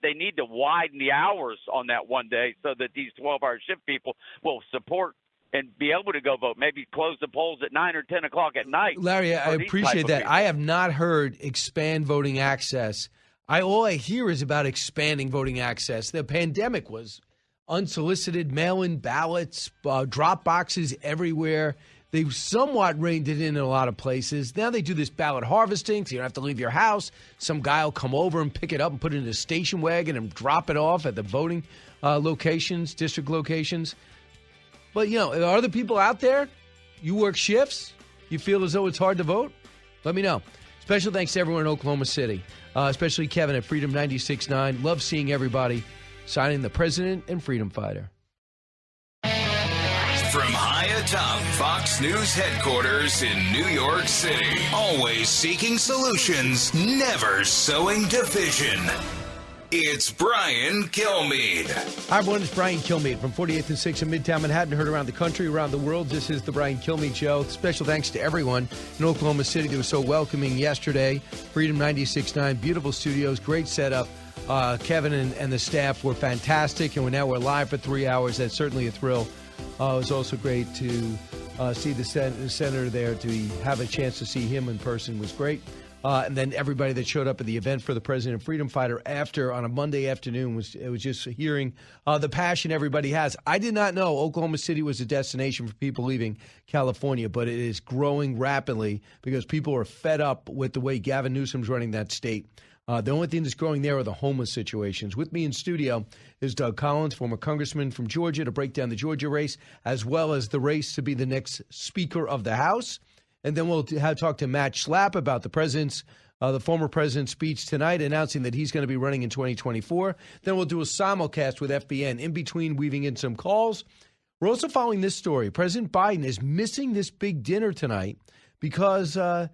S18: They need to widen the hours on that one day so that these 12-hour shift people will support and be able to go vote. Maybe close the polls at 9 or 10 o'clock at night.
S5: Larry, I appreciate that. I have not heard expand voting access. All I hear is about expanding voting access. The pandemic was unsolicited mail-in ballots, drop boxes everywhere. They've somewhat reined it in a lot of places. Now they do this ballot harvesting, so you don't have to leave your house. Some guy will come over and pick it up and put it in a station wagon and drop it off at the voting locations, district locations. But, are other people out there? You work shifts? You feel as though it's hard to vote? Let me know. Special thanks to everyone in Oklahoma City, especially Kevin at Freedom 96.9. Love seeing everybody signing the president and freedom fighter.
S14: From high atop Fox News headquarters in New York City, always seeking solutions, never sowing division. It's Brian Kilmeade.
S5: Hi, everyone. It's Brian Kilmeade from 48th and 6th in Midtown Manhattan. Heard around the country, around the world. This is the Brian Kilmeade Show. Special thanks to everyone in Oklahoma City that was so welcoming yesterday. Freedom 96.9, beautiful studios, great setup. Kevin and the staff were fantastic, and we're live for 3 hours. That's certainly a thrill. It was also great to see the senator there. To have a chance to see him in person was great. And then everybody that showed up at the event for the President and Freedom Fighter on a Monday afternoon was just hearing the passion everybody has. I did not know Oklahoma City was a destination for people leaving California, but it is growing rapidly because people are fed up with the way Gavin Newsom's running that state. The only thing that's growing there are the homeless situations. With me in studio is Doug Collins, former congressman from Georgia, to break down the Georgia race, as well as the race to be the next Speaker of the House. And then we'll talk to Matt Schlapp about the former president's speech tonight, announcing that he's going to be running in 2024. Then we'll do a simulcast with FBN, in between weaving in some calls. We're also following this story. President Biden is missing this big dinner tonight because they're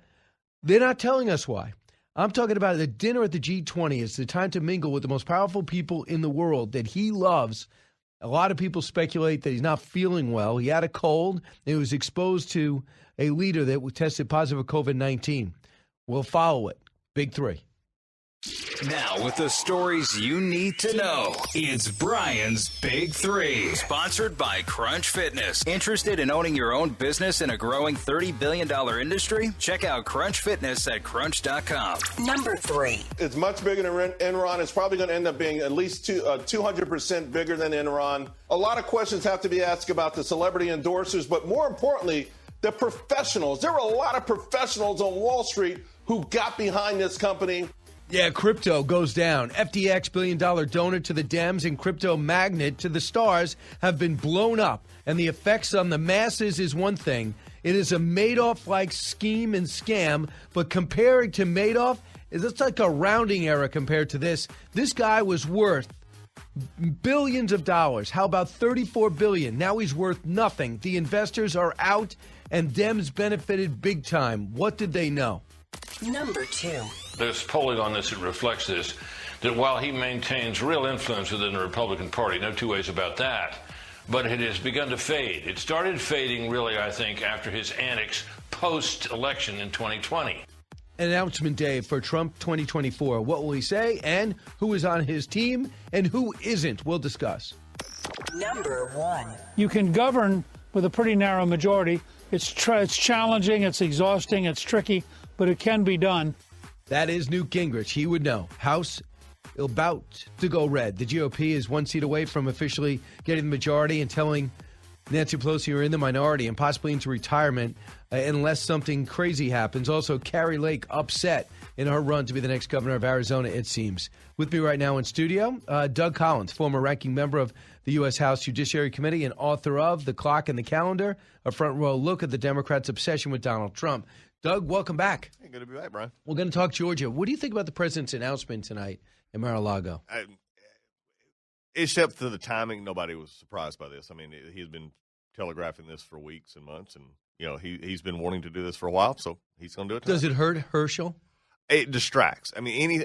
S5: not telling us why. I'm talking about the dinner at the G20. It's the time to mingle with the most powerful people in the world that he loves. A lot of people speculate that he's not feeling well. He had a cold, and he was exposed to a leader that tested positive for COVID-19. We'll follow it. Big three.
S14: Now, with the stories you need to know, it's Brian's Big Three. Sponsored by Crunch Fitness. Interested in owning your own business in a growing $30 billion industry? Check out Crunch Fitness at crunch.com.
S6: Number 3.
S7: It's much bigger than Enron. It's probably going to end up being at least 200% bigger than Enron. A lot of questions have to be asked about the celebrity endorsers, but more importantly, the professionals. There were a lot of professionals on Wall Street who got behind this company.
S5: Yeah, crypto goes down. FTX billion-dollar donor to the Dems and crypto magnate to the stars have been blown up. And the effects on the masses is one thing. It is a Madoff-like scheme and scam. But comparing to Madoff, it's like a rounding error compared to this. This guy was worth billions of dollars. How about $34 billion? Now he's worth nothing. The investors are out, and Dems benefited big time. What did they know?
S6: Number 2.
S8: There's polling on this that reflects this, that while he maintains real influence within the Republican Party, no two ways about that, but it has begun to fade. It started fading, really, I think, after his antics post-election in 2020.
S5: Announcement day for Trump 2024. What will he say, and who is on his team, and who isn't? We'll discuss.
S6: Number 1.
S9: You can govern with a pretty narrow majority. It's challenging, it's exhausting, it's tricky, but it can be done.
S5: That is Newt Gingrich. He would know. House about to go red. The GOP is one seat away from officially getting the majority and telling Nancy Pelosi you're in the minority and possibly into retirement unless something crazy happens. Also, Carrie Lake upset in her run to be the next governor of Arizona, it seems. With me right now in studio, Doug Collins, former ranking member of the U.S. House Judiciary Committee and author of The Clock and the Calendar, a front row look at the Democrats' obsession with Donald Trump. Doug, welcome back.
S19: Hey, good to be back, Brian.
S5: We're going to talk Georgia. What do you think about the president's announcement tonight in Mar-a-Lago?
S19: Except for the timing, nobody was surprised by this. I mean, he's been telegraphing this for weeks and months, and he's been wanting to do this for a while, so he's going to do it tonight.
S5: Does it hurt Herschel?
S19: It distracts. I mean,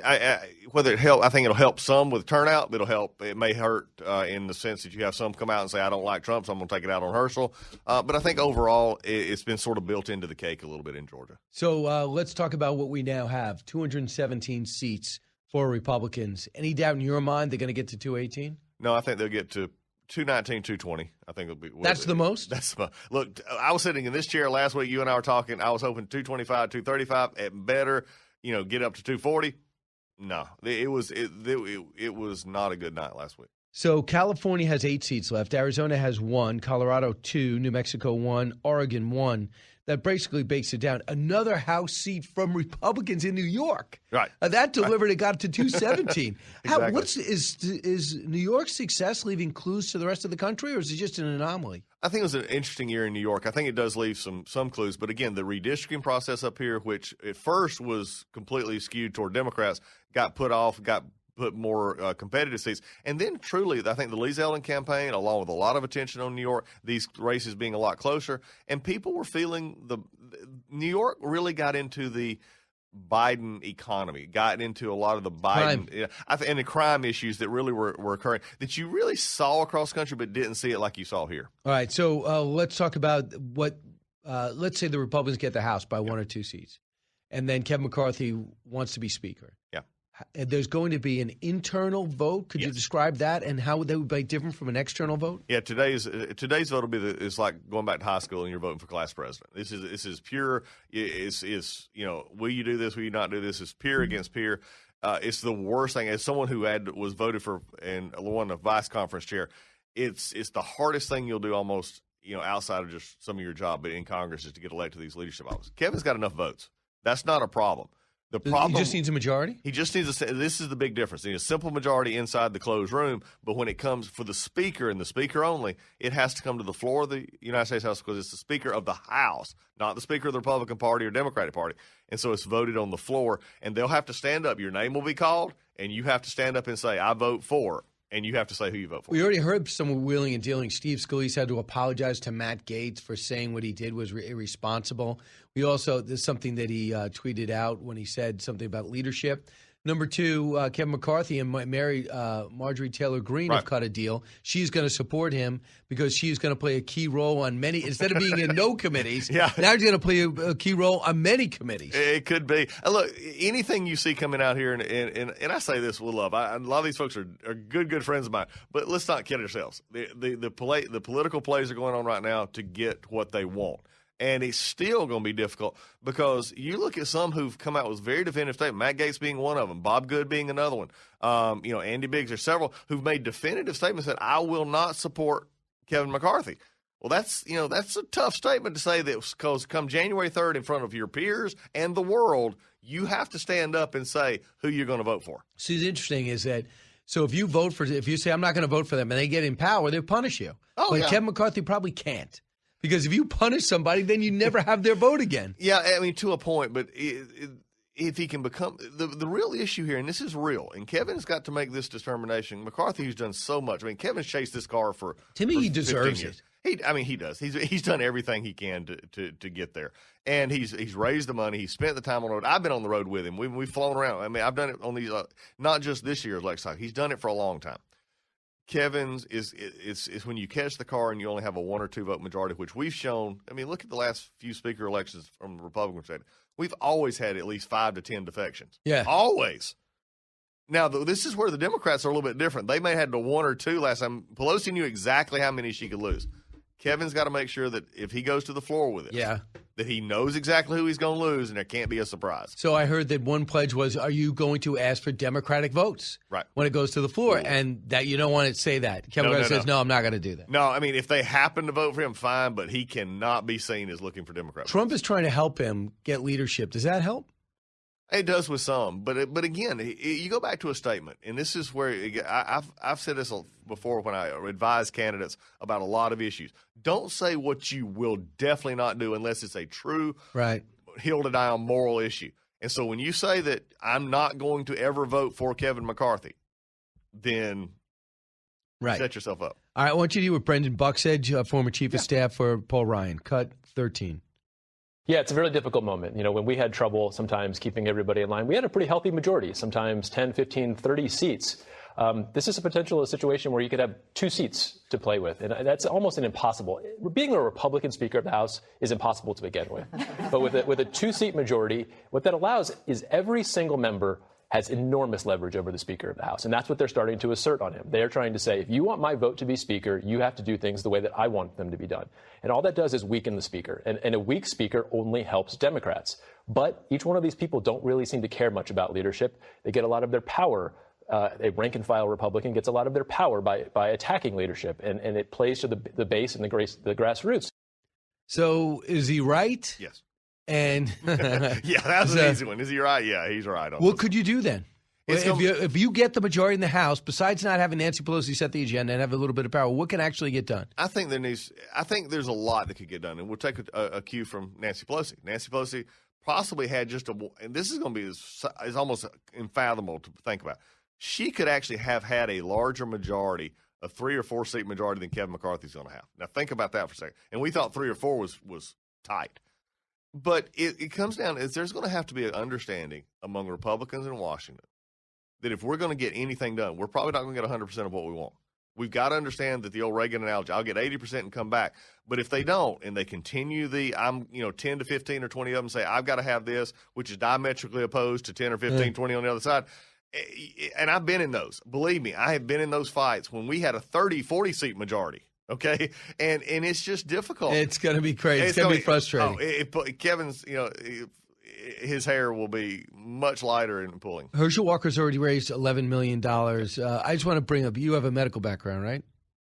S19: whether it help, I think it'll help some with turnout. But it'll help. It may hurt in the sense that you have some come out and say, "I don't like Trump, so I'm going to take it out on Herschel." But I think overall, it's been sort of built into the cake a little bit in Georgia.
S5: So let's talk about what we now have: 217 seats for Republicans. Any doubt in your mind they're going to get to 218?
S19: No, I think they'll get to 219, 220. I think it'll be.
S5: That's the most?
S19: That's the most. Look, I was sitting in this chair last week. You and I were talking. I was hoping 225, 235 at better. Get up to 240. No, it was not a good night last week.
S5: So California has 8 seats left. Arizona has 1, Colorado 2, New Mexico 1, Oregon 1. That basically bakes it down. Another House seat from Republicans in New York.
S19: Right.
S5: That delivered it got to 217.
S19: Exactly.
S5: Is New York's success leaving clues to the rest of the country, or is it just an anomaly?
S19: I think it was an interesting year in New York. I think it does leave some clues. But again, the redistricting process up here, which at first was completely skewed toward Democrats, got put more competitive seats. And then truly, I think the Lee Zeldin campaign, along with a lot of attention on New York, these races being a lot closer, and people were feeling New York really got into the Biden economy, got into a lot of the Biden and the crime issues that really were occurring that you really saw across the country but didn't see it like you saw here.
S5: All right, so let's talk about what let's say the Republicans get the House by 1 or 2 seats, and then Kevin McCarthy wants to be Speaker.
S19: Yeah.
S5: There's going to be an internal vote. Could you describe that and how that would be different from an external vote?
S19: Yeah, today's vote will be it's like going back to high school and you're voting for class president. This is pure. Is will you do this? Will you not do this? It's peer against peer. It's the worst thing. As someone who was voted for and won the vice conference chair, it's the hardest thing you'll do almost outside of just some of your job, but in Congress is to get elected to these leadership offices. Kevin's got enough votes. That's not a problem. The problem,
S5: he just needs a majority?
S19: He just needs this is the big difference. He needs a simple majority inside the closed room, but when it comes for the speaker and the speaker only, it has to come to the floor of the United States House because it's the speaker of the House, not the speaker of the Republican Party or Democratic Party. And so it's voted on the floor, and they'll have to stand up. Your name will be called, and you have to stand up and say, I vote for, and you have to say who you vote for.
S5: We already heard some wheeling and dealing. Steve Scalise had to apologize to Matt Gaetz for saying what he did was irresponsible. We also, there's something that he tweeted out when he said something about leadership. Number two, Kevin McCarthy and Marjorie Taylor Greene have cut a deal. She's going to support him because she's going to play a key role on many, instead of being in no committees, now she's going to play a key role on many committees.
S19: It could be. Look, anything you see coming out here, and I say this with love. A lot of these folks are good friends of mine, but let's not kid ourselves. The political plays are going on right now to get what they want. And it's still going to be difficult because you look at some who've come out with very definitive statements, Matt Gaetz being one of them, Bob Good being another one, Andy Biggs. There's several who've made definitive statements that I will not support Kevin McCarthy. Well, that's a tough statement to say that because come January 3rd in front of your peers and the world, you have to stand up and say who you're going to vote for.
S5: See, what's interesting is that so if you say I'm not going to vote for them and they get in power, they'll punish you. But Kevin McCarthy probably can't. Because if you punish somebody, then you never have their vote again.
S19: Yeah, I mean, to a point, but if he can become the real issue here, and this is real, and Kevin's got to make this determination. McCarthy, who's done so much. I mean, Kevin's chased this car for
S5: to me, he deserves
S19: it. He does. He's done everything he can to get there, and he's raised the money. He's spent the time on the road. I've been on the road with him. We've flown around. I mean, I've done it on these not just this year's Lexus. He's done it for a long time. Kevin's is when you catch the car and you only have a 1 or 2 vote majority, which we've shown. I mean, look at the last few speaker elections from the Republican side. We've always had at least 5 to 10 defections.
S5: Yeah,
S19: always. Now, this is where the Democrats are a little bit different. They may have had to 1 or 2 last time. Pelosi knew exactly how many she could lose. Kevin's got to make sure that if he goes to the floor with it, that he knows exactly who he's going to lose, and there can't be a surprise.
S5: So I heard that one pledge was, are you going to ask for Democratic votes when it goes to the floor? Ooh. And that you don't want to say that. Kevin McCarthy says, no, I'm not going to do that.
S19: No, I mean, if they happen to vote for him, fine, but he cannot be seen as looking for Democrats.
S5: Trump is trying to help him get leadership. Does that help?
S19: It does with some, but again, you go back to a statement, and this is where I've said this before when I advise candidates about a lot of issues. Don't say what you will definitely not do unless it's a true hill to die on moral issue. And so when you say that I'm not going to ever vote for Kevin McCarthy, then set yourself up.
S5: All right, I want you to do what Brendan Buck said, former chief of staff for Paul Ryan. Cut 13.
S20: Yeah, it's a really difficult moment. You know, when we had trouble sometimes keeping everybody in line, we had a pretty healthy majority, sometimes 10, 15, 30 seats. This is a potential situation where you could have 2 seats to play with, and that's almost an impossible. Being a Republican Speaker of the House is impossible to begin with. But with a 2-seat majority, what that allows is every single member has enormous leverage over the Speaker of the House. And that's what they're starting to assert on him. They're trying to say, if you want my vote to be Speaker, you have to do things the way that I want them to be done. And all that does is weaken the Speaker. And a weak Speaker only helps Democrats. But each one of these people don't really seem to care much about leadership. They get a lot of their power. A rank-and-file Republican gets a lot of their power by attacking leadership. And it plays to the base and the grassroots.
S5: So is he right?
S19: Yes.
S5: And
S19: yeah, that's an easy one. Is he right? Yeah, he's right.
S5: What could you do then? If you get the majority in the House, besides not having Nancy Pelosi set the agenda and have a little bit of power, what can actually get done?
S19: I think there's a lot that could get done, and we'll take a cue from Nancy Pelosi. Nancy Pelosi possibly had and this is going to be is almost unfathomable to think about. She could actually have had a larger majority, a 3 or 4 seat majority than Kevin McCarthy's going to have. Now think about that for a second. And we thought 3 or 4 was tight. But it comes down to there's going to have to be an understanding among Republicans in Washington that if we're going to get anything done, we're probably not going to get 100% of what we want. We've got to understand that the old Reagan analogy, I'll get 80% and come back. But if they don't and they continue 10 to 15 or 20 of them say, I've got to have this, which is diametrically opposed to 10 or 15, 20 on the other side. And I've been in those. Believe me, I have been in those fights when we had a 30, 40 seat majority. Okay, and it's just difficult.
S5: It's going to be crazy. It's going to be frustrating.
S19: Kevin's, his hair will be much lighter in pulling.
S5: Herschel Walker's already raised $11 million. I just want to bring up, you have a medical background, right?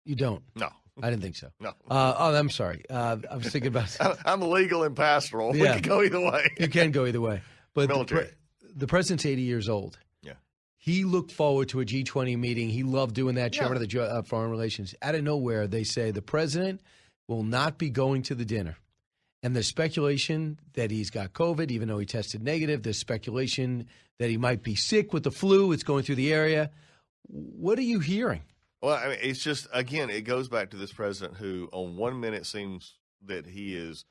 S5: You don't?
S19: No.
S5: I didn't think so.
S19: No.
S5: I'm sorry. I was thinking about
S19: I'm legal and pastoral.
S5: Yeah.
S19: We can go either way.
S5: You can go either way. But
S19: military.
S5: the president's 80 years old.
S19: Yeah.
S5: He looked forward to a G20 meeting. He loved doing that, chairman of the Foreign Relations. Out of nowhere, they say the president will not be going to the dinner. And there's speculation that he's got COVID, even though he tested negative. There's speculation that he might be sick with the flu. It's going through the area. What are you hearing?
S19: Well, I mean, it's just, again, it goes back to this president who on 1 minute seems that he is,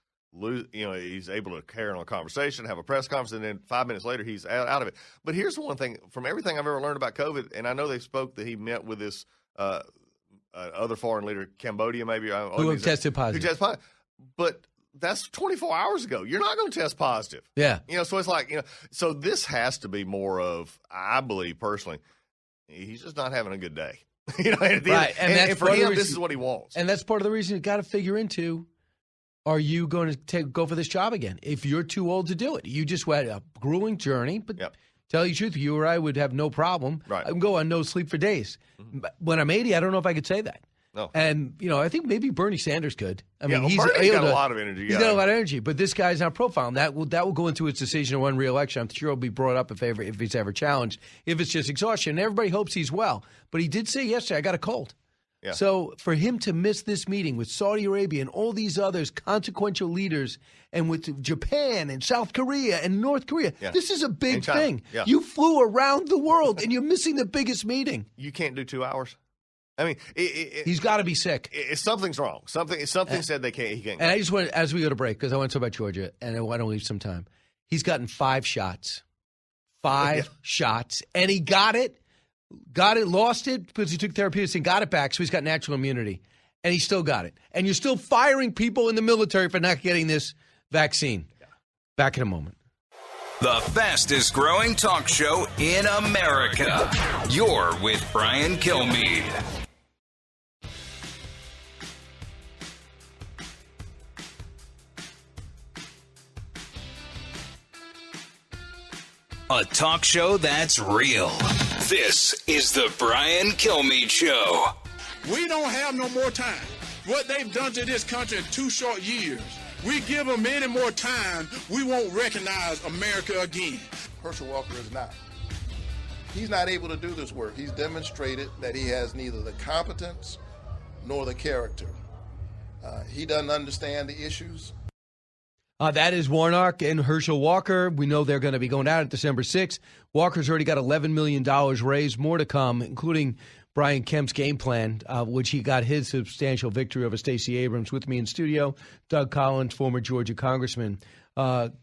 S19: he's able to carry on a conversation, have a press conference, and then 5 minutes later he's out of it. But here's the one thing, from everything I've ever learned about COVID, and I know they spoke that he met with this other foreign leader, Cambodia maybe.
S5: Who have tested positive.
S19: Who tested positive. But that's 24 hours ago. You're not going to test positive.
S5: Yeah.
S19: So it's like, so this has to be more of, I believe personally, he's just not having a good day.
S5: Right.
S19: And for him, this is what he wants.
S5: And that's part of the reason you got to figure into, are you going to go for this job again? If you're too old to do it. You just had a grueling journey, but tell you the truth, you or I would have no problem.
S19: Right.
S5: I can go on no sleep for days. Mm-hmm. When I'm 80, I don't know if I could say that.
S19: No.
S5: And, I think maybe Bernie Sanders could. I mean,
S19: Bernie's got a lot of energy.
S5: He's got a lot of energy, but this guy's not profiling. That will go into his decision to run re-election. I'm sure it'll be brought up if he's ever challenged, if it's just exhaustion. And everybody hopes he's well. But he did say yesterday, I got a cold.
S19: Yeah.
S5: So for him to miss this meeting with Saudi Arabia and all these others, consequential leaders, and with Japan and South Korea and North Korea, this is a big thing.
S19: Yeah.
S5: You flew around the world, and you're missing the biggest meeting.
S19: You can't do 2 hours. I mean,
S5: he's got to be sick.
S19: Something's wrong. Something said he can't.
S5: And I just want, as we go to break, because I want to talk about Georgia, and I want to leave some time. He's gotten 5 shots. 5 shots. And he got it, lost it because he took therapeutics and got it back, so he's got natural immunity. And he still got it. And you're still firing people in the military for not getting this vaccine. Back in a moment.
S14: The fastest growing talk show in America. You're with Brian Kilmeade. A talk show that's real. This is the Brian Kilmeade Show.
S21: We don't have no more time. What they've done to this country in 2 short years, we give them any more time, we won't recognize America again.
S22: Herschel Walker is not. He's not able to do this work. He's demonstrated that he has neither the competence nor the character. He doesn't understand the issues.
S5: That is Warnock and Herschel Walker. We know they're going to be going out on December 6th. Walker's already got $11 million raised, more to come, including Brian Kemp's game plan, which he got his substantial victory over Stacey Abrams. With me in studio, Doug Collins, former Georgia congressman. Doug,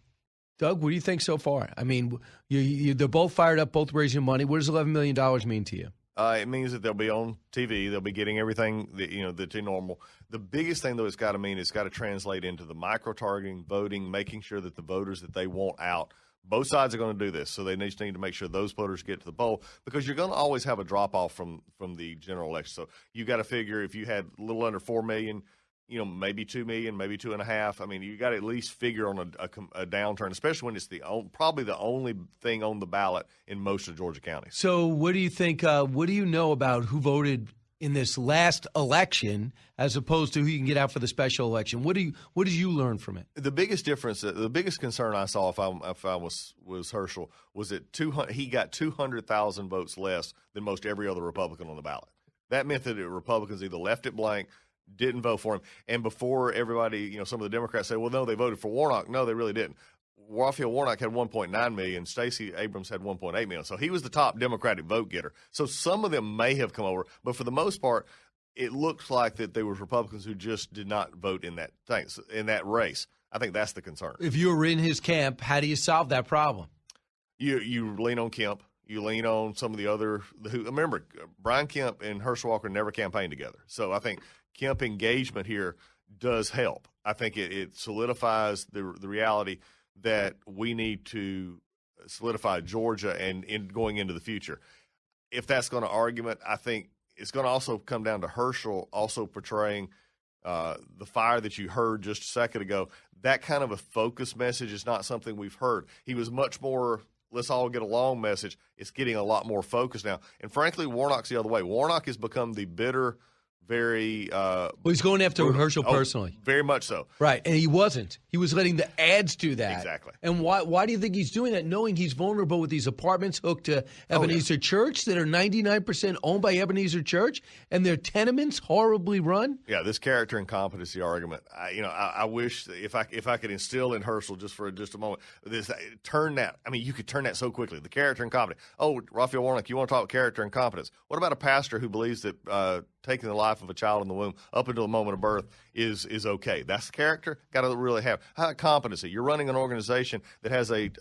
S5: what do you think so far? I mean, they're both fired up, both raising money. What does $11 million mean to you?
S19: It means that they'll be on TV. They'll be getting everything that's normal. The biggest thing, though, it's got to mean it's got to translate into the micro-targeting, voting, making sure that the voters that they want out. Both sides are going to do this, so they just need to make sure those voters get to the poll because you're going to always have a drop-off from the general election. So you got to figure if you had a little under 4 million, maybe 2 million, maybe 2.5. I mean, you got to at least figure on a downturn, especially when it's probably the only thing on the ballot in most of Georgia counties.
S5: So what do you think? What do you know about who voted in this last election as opposed to who you can get out for the special election? What did you learn from it?
S19: The biggest difference, the biggest concern I saw if I was Herschel was that he got 200,000 votes less than most every other Republican on the ballot. That meant that the Republicans either left it blank, didn't vote for him. And before everybody, some of the Democrats say, well, no, they voted for Warnock. No, they really didn't. Raphael Warnock had 1.9 million. Stacey Abrams had 1.8 million. So he was the top Democratic vote getter. So some of them may have come over. But for the most part, it looked like that there was Republicans who just did not vote in that race. I think that's the concern.
S5: If you were in his camp, how do you solve that problem?
S19: You lean on Kemp. You lean on some of the other remember, Brian Kemp and Herschel Walker never campaigned together. So I think Kemp engagement here does help. I think it solidifies the reality that we need to solidify Georgia and in going into the future. If that's going to argument, I think it's going to also come down to Herschel also portraying the fire that you heard just a second ago. That kind of a focus message is not something we've heard. He was much more let's all get along message. It's getting a lot more focused now. And frankly, Warnock's the other way. Warnock has become the bitter very.
S5: Well, he's going after Herschel personally.
S19: Very much so.
S5: Right, and he wasn't. He was letting the ads do that.
S19: Exactly.
S5: And why do you think he's doing that, knowing he's vulnerable with these apartments hooked to Ebenezer Church that are 99% owned by Ebenezer Church, and their tenements horribly run?
S19: Yeah, this character and competency argument. I wish if I could instill in Herschel just a moment, turn that. I mean, you could turn that so quickly. The character and competence. Oh, Raphael Warnock, you want to talk character and competence? What about a pastor who believes that taking the life of a child in the womb up until the moment of birth is okay? That's the character. Got to really have competency. You're running an organization that has a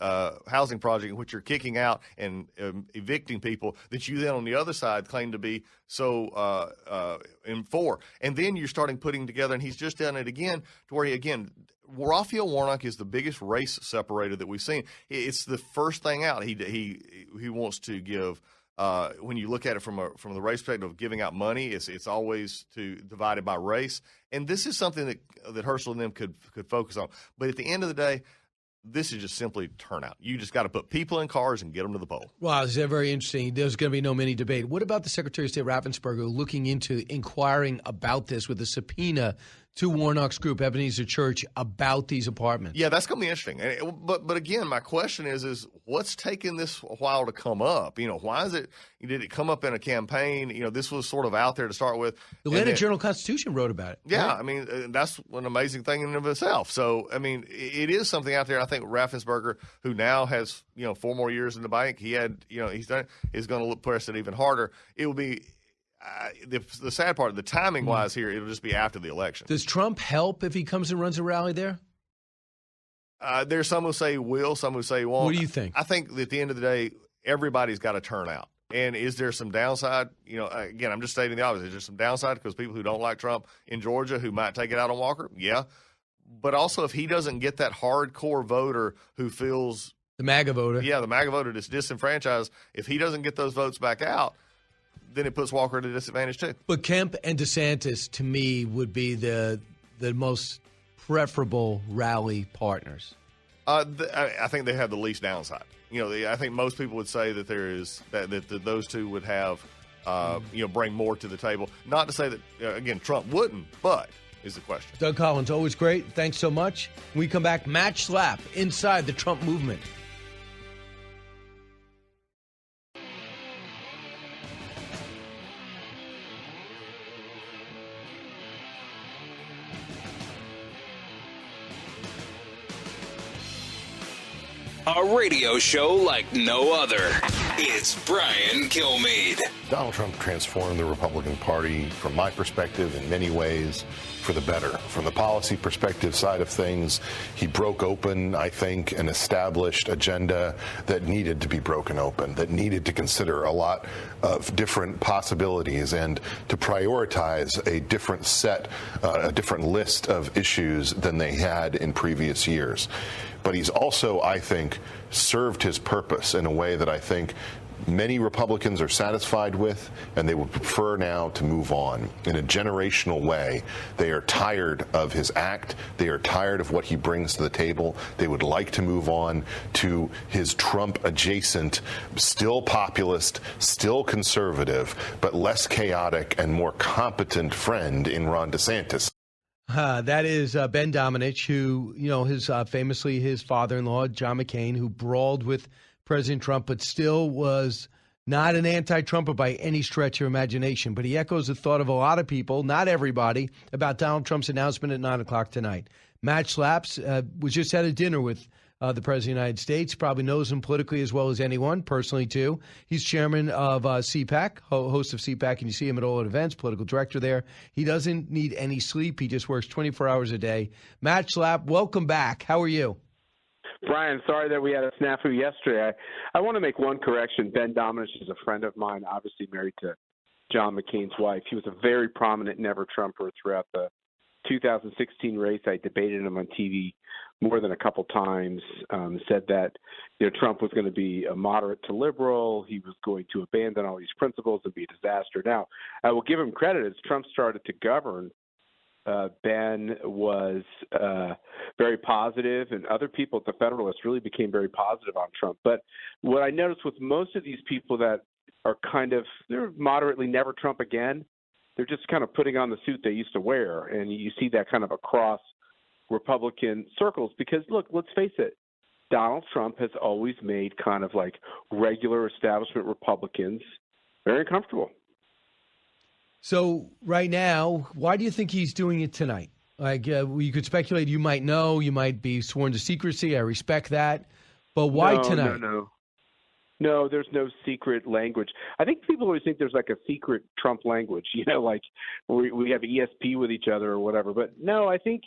S19: housing project in which you're kicking out and evicting people that you then on the other side claim to be so in for. And then you're starting putting together, and he's just done it again, to where Raphael Warnock is the biggest race separator that we've seen. It's the first thing out. He wants to give. When you look at it from the race perspective of giving out money, it's always divided by race, and this is something that Herschel and them could focus on. But at the end of the day, this is just simply turnout. You just got to put people in cars and get them to the poll.
S5: Wow, this is very interesting. There's going to be no mini debate. What about the Secretary of State Raffensperger looking into inquiring about this with a subpoena to Warnock's group, Ebenezer Church, about these apartments?
S19: Yeah, that's going to be interesting. But again, my question is what's taking this a while to come up? Why is it? Did it come up in a campaign? This was sort of out there to start with.
S5: The Atlanta Journal-Constitution wrote about it.
S19: Yeah,
S5: right?
S19: I mean, that's an amazing thing in and of itself. So, I mean, it is something out there. I think Raffensperger, who now has 4 more years in the bank, he's done it, is going to press it even harder. It will be. The sad part, the timing-wise here, it'll just be after the election.
S5: Does Trump help if he comes and runs a rally there?
S19: There's some who say he will, some who say he won't.
S5: What do you think?
S19: I think that at the end of the day, everybody's got to turn out. And is there some downside? Again, I'm just stating the obvious. Is there some downside because people who don't like Trump in Georgia who might take it out on Walker? Yeah. But also if he doesn't get that hardcore voter who feels –
S5: the MAGA voter.
S19: Yeah, the MAGA voter that's disenfranchised. If he doesn't get those votes back out, then it puts Walker at a disadvantage too.
S5: But Kemp and DeSantis, to me, would be the most preferable rally partners.
S19: I think they have the least downside. I think most people would say that there is that those two would have, bring more to the table. Not to say that again Trump wouldn't, but is the question.
S5: Doug Collins, always great. Thanks so much. When we come back, match slap inside the Trump movement.
S14: A radio show like no other. It's Brian Kilmeade.
S11: Donald Trump transformed the Republican Party, from my perspective, in many ways for the better. From the policy perspective side of things, he broke open, I think, an established agenda that needed to be broken open, that needed to consider a lot of different possibilities and to prioritize a different set, a different list of issues than they had in previous years. But he's also, I think, served his purpose in a way that I think many Republicans are satisfied with, and they would prefer now to move on in a generational way. They are tired of his act. They are tired of what he brings to the table. They would like to move on to his Trump-adjacent, still populist, still conservative, but less chaotic and more competent friend in Ron DeSantis.
S5: That is Ben Domenech, who, his famously his father-in-law, John McCain, who brawled with President Trump, but still was not an anti-Trumper by any stretch of imagination. But he echoes the thought of a lot of people, not everybody, about Donald Trump's announcement at 9 o'clock tonight. Matt Slaps was just at a dinner with the President of the United States, probably knows him politically as well as anyone, personally too. He's chairman of CPAC, host of CPAC, and you see him at all at events, political director there. He doesn't need any sleep. He just works 24 hours a day. Matt Slapp, welcome back. How are you?
S1: Brian, sorry that we had a snafu yesterday. I want to make one correction. Ben Domenech is a friend of mine, obviously married to John McCain's wife. He was a very prominent never-Trumper throughout the 2016 race. I debated him on TV more than a couple times, said that Trump was going to be a moderate to liberal. He was going to abandon all these principles and be a disaster. Now, I will give him credit. As Trump started to govern, Ben was very positive, and other people at the Federalist really became very positive on Trump. But what I noticed with most of these people that are they're moderately never Trump again, they're just kind of putting on the suit they used to wear. And you see that kind of across Republican circles because, look, let's face it, Donald Trump has always made kind of like regular establishment Republicans very uncomfortable.
S5: So right now, why do you think he's doing it tonight? Like you could speculate, you might know, you might be sworn to secrecy. I respect that. But why tonight?
S1: No, there's no secret language. I think people always think there's like a secret Trump language, like we have ESP with each other or whatever. But no, I think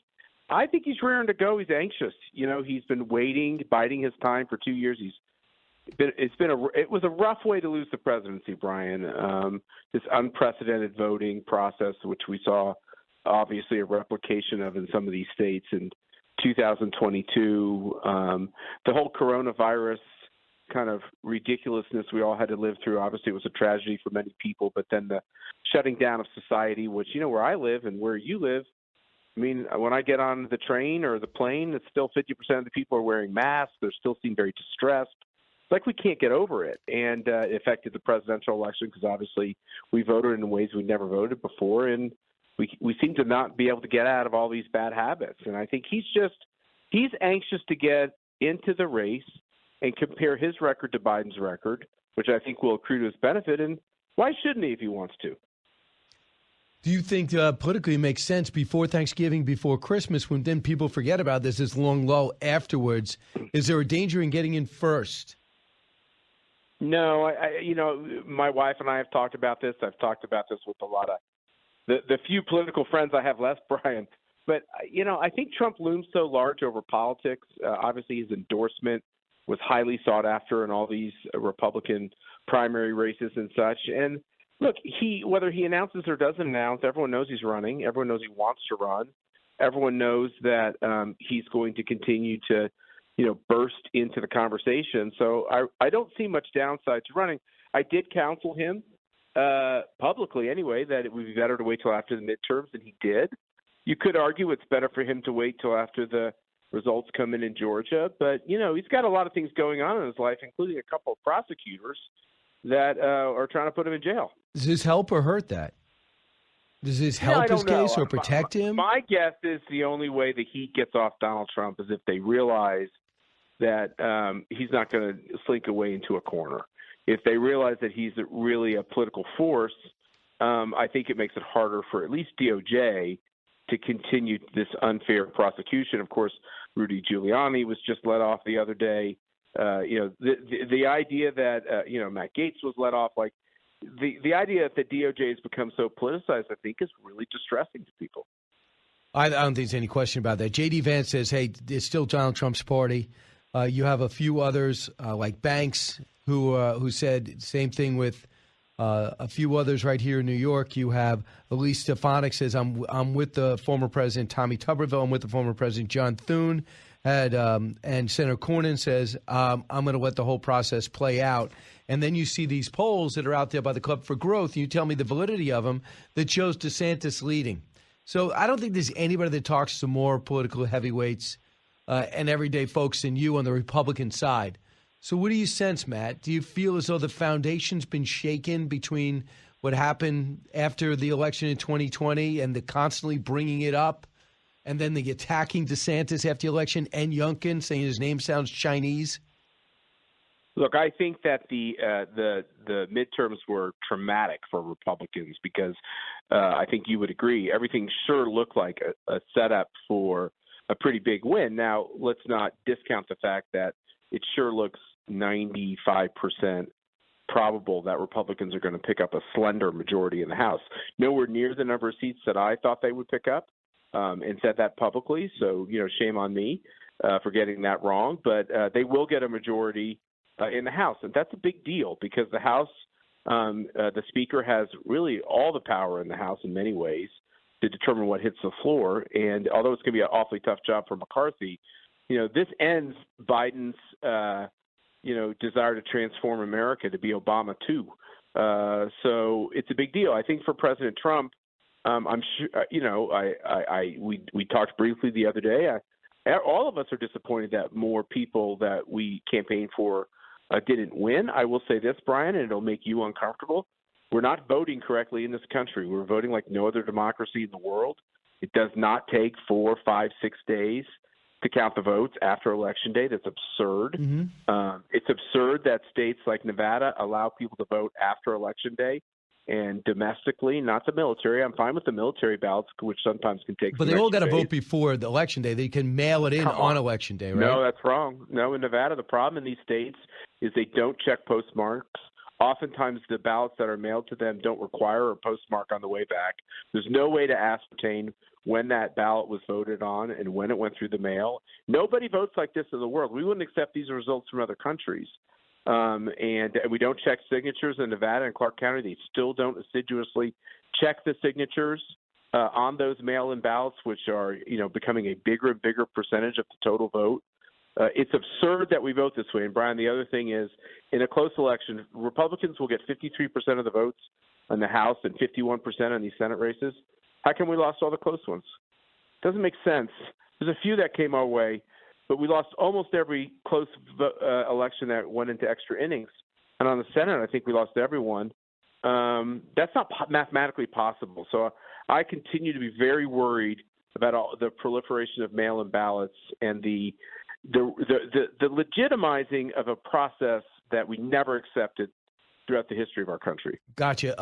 S1: he's raring to go. He's anxious. He's been waiting, biding his time for 2 years. It was a rough way to lose the presidency, Brian. This unprecedented voting process, which we saw obviously a replication of in some of these states in 2022. The whole coronavirus kind of ridiculousness we all had to live through. Obviously, it was a tragedy for many people, but then the shutting down of society, which, where I live and where you live, I mean, when I get on the train or the plane, it's still 50% of the people are wearing masks. They still seem very distressed. It's like we can't get over it. And it affected the presidential election because obviously we voted in ways we never voted before. And we seem to not be able to get out of all these bad habits. And I think he's anxious to get into the race and compare his record to Biden's record, which I think will accrue to his benefit. And why shouldn't he if he wants to?
S5: Do you think politically it makes sense before Thanksgiving, before Christmas, when then people forget about this long lull afterwards? Is there a danger in getting in first?
S1: No, my wife and I have talked about this. I've talked about this with a lot of the few political friends I have left, Brian. But, I think Trump looms so large over politics. Obviously, his endorsement was highly sought after in all these Republican primary races and such. And look, whether he announces or doesn't announce, everyone knows he's running. Everyone knows he wants to run. Everyone knows that he's going to continue to, burst into the conversation. So I don't see much downside to running. I did counsel him publicly anyway that it would be better to wait till after the midterms, and he did. You could argue it's better for him to wait till after the results come in Georgia. But, he's got a lot of things going on in his life, including a couple of prosecutors that are trying to put him in jail.
S5: Does this help or hurt that? Does this help his case or protect him?
S1: My guess is the only way the heat gets off Donald Trump is if they realize that he's not going to slink away into a corner. If they realize that he's really a political force, I think it makes it harder for at least DOJ to continue this unfair prosecution. Of course, Rudy Giuliani was just let off the other day. The idea that Matt Gaetz was let off, like the idea that the DOJ has become so politicized, I think, is really distressing to people.
S5: I don't think there's any question about that. J.D. Vance says, "Hey, it's still Donald Trump's party." You have a few others like Banks who said the same thing with a few others right here in New York. You have Elise Stefanik says, I'm with the former president Tommy Tuberville. I'm with the former president John Thune. And Senator Cornyn says, I'm going to let the whole process play out. And then you see these polls that are out there by the Club for Growth, and you tell me the validity of them that shows DeSantis leading. So I don't think there's anybody that talks to more political heavyweights and everyday folks than you on the Republican side. So what do you sense, Matt? Do you feel as though the foundation's been shaken between what happened after the election in 2020 and the constantly bringing it up, and then the attacking DeSantis after the election and Youngkin saying his name sounds Chinese?
S1: Look, I think that the midterms were traumatic for Republicans because I think you would agree everything sure looked like a setup for a pretty big win. Now, let's not discount the fact that it sure looks 95% probable that Republicans are going to pick up a slender majority in the House. Nowhere near the number of seats that I thought they would pick up, and said that publicly. So, shame on me for getting that wrong. But they will get a majority in the House, and that's a big deal because the House, the Speaker has really all the power in the House in many ways to determine what hits the floor. And although it's going to be an awfully tough job for McCarthy, this ends Biden's, desire to transform America to be Obama too. So it's a big deal. I think for President Trump, I'm sure, we talked briefly the other day. All of us are disappointed that more people that we campaigned for didn't win. I will say this, Brian, and it'll make you uncomfortable. we're not voting correctly in this country. We're voting like no other democracy in the world. It does not take 4, 5, 6 days to count the votes after Election Day. That's absurd. It's absurd that states like Nevada allow people to vote after Election Day and domestically, not the military. I'm fine with the military ballots, which sometimes can take
S5: But they all got to vote before the Election Day. They can mail it in on Election Day, right?
S1: No, that's wrong. No, in Nevada, the problem in these states is they don't check postmarks. Oftentimes, the ballots that are mailed to them don't require a postmark on the way back. There's no way to ascertain when that ballot was voted on and when it went through the mail. Nobody votes like this in the world. We wouldn't accept these results from other countries. And we don't check signatures in Nevada and Clark County. They still don't assiduously check the signatures on those mail-in ballots, which are, becoming a bigger and bigger percentage of the total vote. It's absurd that we vote this way. And, Brian, the other thing is, in a close election, Republicans will get 53% of the votes on the House and 51% on these Senate races. How come we lost all the close ones? Doesn't make sense. There's a few that came our way, but we lost almost every close election that went into extra innings. And on the Senate, I think we lost every one. That's not mathematically possible. So I continue to be very worried about all the proliferation of mail-in ballots and the legitimizing of a process that we never accepted throughout the history of our country.
S5: Gotcha.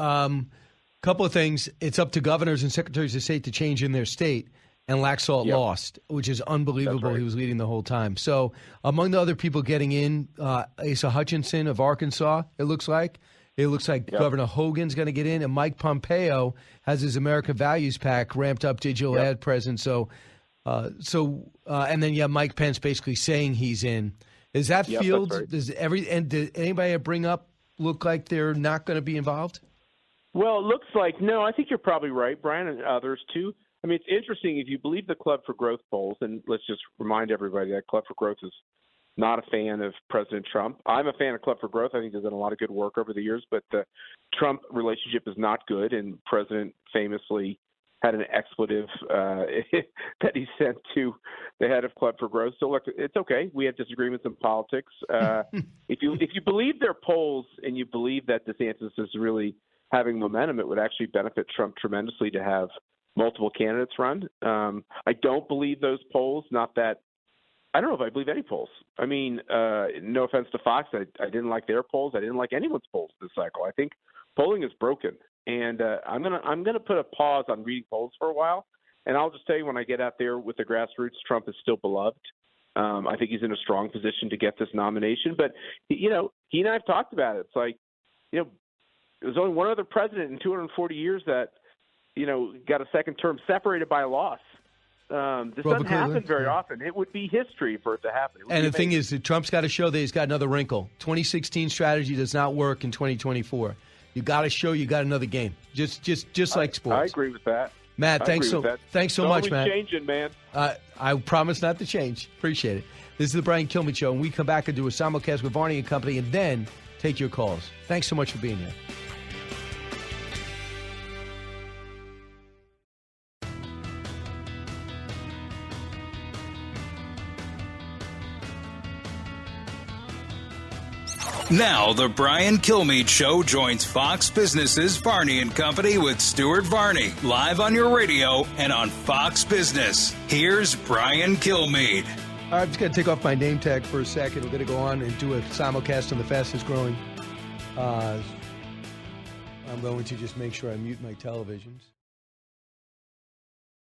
S5: Couple of things. It's up to governors and secretaries of state to change in their state, and Laxalt lost, which is unbelievable. Right. He was leading the whole time. So among the other people getting in, Asa Hutchinson of Arkansas, it looks like. Governor Hogan's going to get in, and Mike Pompeo has his America Values PAC ramped up digital ad presence. And then Mike Pence basically saying he's in. Is that field? Right. Did anybody bring up look like they're not going to be involved?
S1: Well, it looks like no. I think you're probably right, Brian, and others too. I mean, it's interesting if you believe the Club for Growth polls, and let's just remind everybody that Club for Growth is not a fan of President Trump. I'm a fan of Club for Growth. I think they've done a lot of good work over the years, but the Trump relationship is not good, and President famously had an expletive that he sent to the head of Club for Growth. So look, it's okay. We have disagreements in politics. If you believe their polls and you believe that DeSantis is really having momentum, it would actually benefit Trump tremendously to have multiple candidates run. I don't believe those polls. Not that I don't know if I believe any polls. I mean, no offense to Fox, I didn't like their polls. I didn't like anyone's polls this cycle. I think polling is broken. And I'm gonna put a pause on reading polls for a while, and I'll just tell you when I get out there with the grassroots, Trump is still beloved. I think he's in a strong position to get this nomination. But he and I have talked about it. It's like, there's only one other president in 240 years that got a second term separated by a loss. This doesn't happen very often. It would be history for it to happen.
S5: And the thing is that Trump's got to show that he's got another wrinkle. 2016 strategy does not work in 2024. You got to show you got another game, just like sports.
S1: I agree with that.
S5: Matt, thanks so much, Matt.
S1: Changing, man.
S5: I promise not to change. Appreciate it. This is the Brian Kilmeade Show, and we come back and do a simulcast with Varney and Company, and then take your calls. Thanks so much for being here.
S14: Now, the Brian Kilmeade Show joins Fox Business's Varney and Company with Stuart Varney, live on your radio and on Fox Business. Here's Brian Kilmeade.
S5: All right, I'm just going to take off my name tag for a second. We're going to go on and do a simulcast on the fastest growing. I'm going to just make sure I mute my televisions.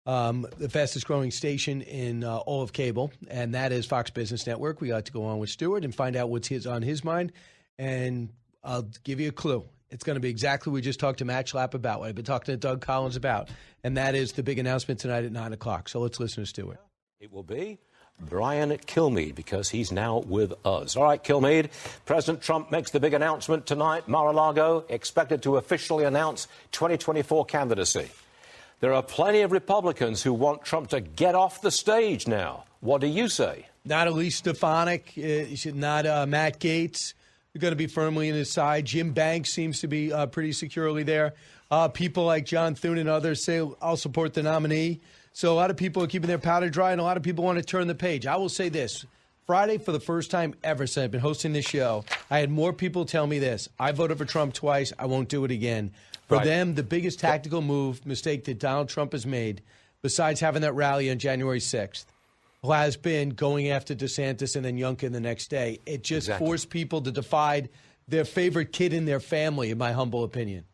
S5: The fastest growing station in all of cable, and that is Fox Business Network. We got to go on with Stuart and find out what's on his mind, and I'll give you a clue. It's going to be exactly what we just talked to Matt Schlapp about, what I've been talking to Doug Collins about, and that is the big announcement tonight at 9 o'clock. So let's listen to Stuart.
S3: It will be Brian Kilmeade, because he's now with us. All right, Kilmeade, President Trump makes the big announcement tonight. Mar-a-Lago expected to officially announce 2024 candidacy. There are plenty of Republicans who want Trump to get off the stage now. What do you say?
S5: Not Elise Stefanik, not Matt Gaetz. They're going to be firmly in his side. Jim Banks seems to be pretty securely there. People like John Thune and others say, I'll support the nominee. So a lot of people are keeping their powder dry, and a lot of people want to turn the page. I will say this. Friday, for the first time ever since I've been hosting this show, I had more people tell me this. I voted for Trump twice. I won't do it again. For them, the biggest tactical mistake that Donald Trump has made, besides having that rally on January 6th, has been going after DeSantis and then Youngkin the next day. It just forced people to divide their favorite kid in their family, in my humble opinion.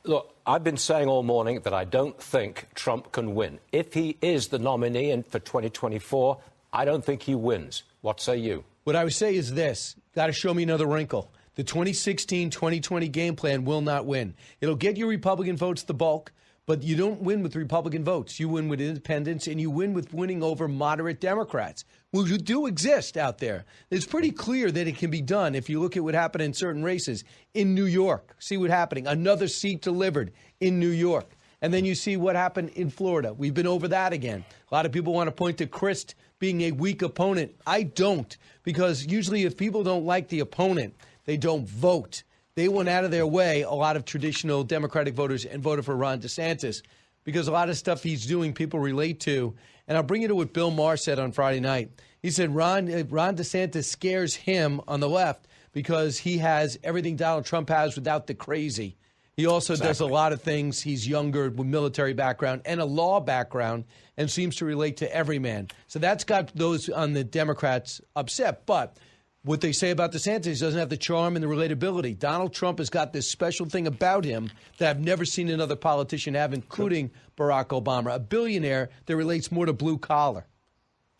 S3: Look, I've been saying all morning that I don't think Trump can win. If he is the nominee for 2024, I don't think he wins. What say you?
S5: What I would say is this. Got to show me another wrinkle. The 2016-2020 game plan will not win. It'll get you Republican votes the bulk, but you don't win with Republican votes. You win with independents, and you win with winning over moderate Democrats, who do exist out there. It's pretty clear that it can be done if you look at what happened in certain races in New York. See what's happening. Another seat delivered in New York. And then you see what happened in Florida. We've been over that again. A lot of people want to point to Crist being a weak opponent. I don't, because usually if people don't like the opponent, they don't vote. They went out of their way, a lot of traditional Democratic voters, and voted for Ron DeSantis because a lot of stuff he's doing people relate to. And I'll bring you to what Bill Maher said on Friday night. He said Ron DeSantis scares him on the left because he has everything Donald Trump has without the crazy. He also does a lot of things. He's younger with military background and a law background and seems to relate to every man. So that's got those on the Democrats upset. But what they say about DeSantis doesn't have the charm and the relatability. Donald Trump has got this special thing about him that I've never seen another politician have, including Barack Obama, a billionaire that relates more to blue collar.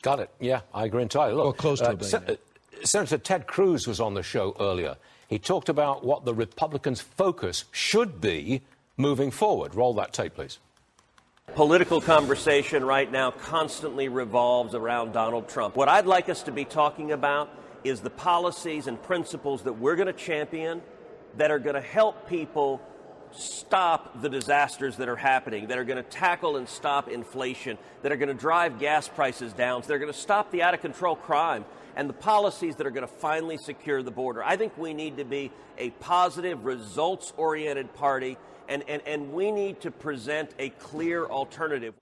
S3: Got it. Yeah, I agree entirely. Look,
S5: or close to a billionaire.
S3: Senator Ted Cruz was on the show earlier. He talked about what the Republicans' focus should be moving forward. Roll that tape, please.
S10: Political conversation right now constantly revolves around Donald Trump. What I'd like us to be talking about is the policies and principles that we're going to champion that are going to help people stop the disasters that are happening, that are going to tackle and stop inflation, that are going to drive gas prices down, that are going to stop the out-of-control crime, and the policies that are going to finally secure the border. I think we need to be a positive, results-oriented party, and we need to present a clear alternative.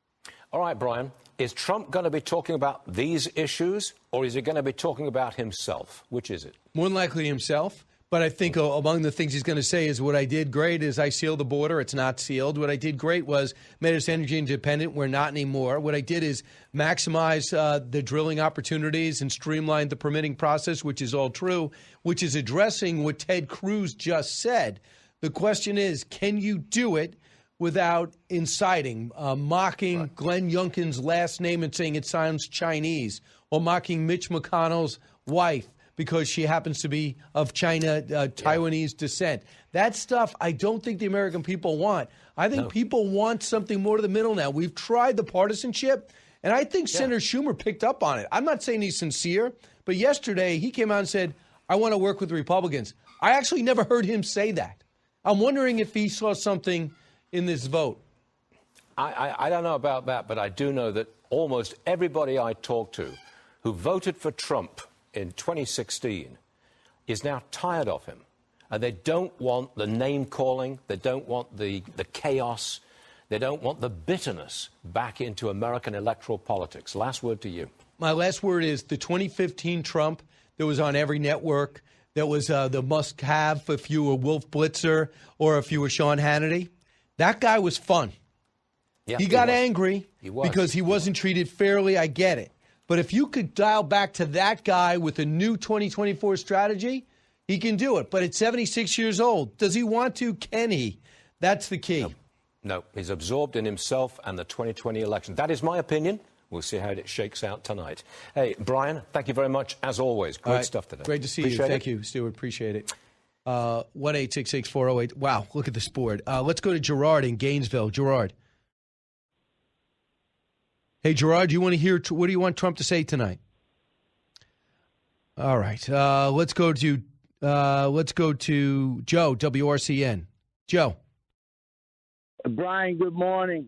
S3: All right, Brian, is Trump going to be talking about these issues, or is he going to be talking about himself? Which is it? More than likely himself. But I think among the things he's going to say is what I did great is I sealed the border. It's not sealed. What I did great was made us energy independent. We're not anymore. What I did is maximize the drilling opportunities and streamline the permitting process, which is all true, which is addressing what Ted Cruz just said. The question is, can you do it without inciting, mocking Glenn Youngkin's last name and saying it sounds Chinese, or mocking Mitch McConnell's wife because she happens to be of Taiwanese descent. That stuff I don't think the American people want. I think people want something more to the middle now. We've tried the partisanship, and I think Senator Schumer picked up on it. I'm not saying he's sincere, but yesterday he came out and said, I want to work with Republicans. I actually never heard him say that. I'm wondering if he saw something in this vote. I don't know about that, but I do know that almost everybody I talked to who voted for Trump in 2016 is now tired of him. And they don't want the name-calling. They don't want the chaos. They don't want the bitterness back into American electoral politics. Last word to you. My last word is the 2015 Trump that was on every network, that was the must-have if you were Wolf Blitzer or if you were Sean Hannity. That guy was fun. Yeah, he got angry because he wasn't treated fairly. I get it. But if you could dial back to that guy with a new 2024 strategy, he can do it. But at 76 years old, does he want to? Can he? That's the key. No, he's absorbed in himself and the 2020 election. That is my opinion. We'll see how it shakes out tonight. Hey, Brian, thank you very much, as always. Great stuff today. Great to see you. Thank you, Stuart. Appreciate it. 1-866-408. Wow, look at this board. Let's go to Gerard in Gainesville. Gerard. Hey, Gerard, do you want to hear what do you want Trump to say tonight? All right. Let's go to Joe, WRCN. Joe.
S13: Brian, good morning.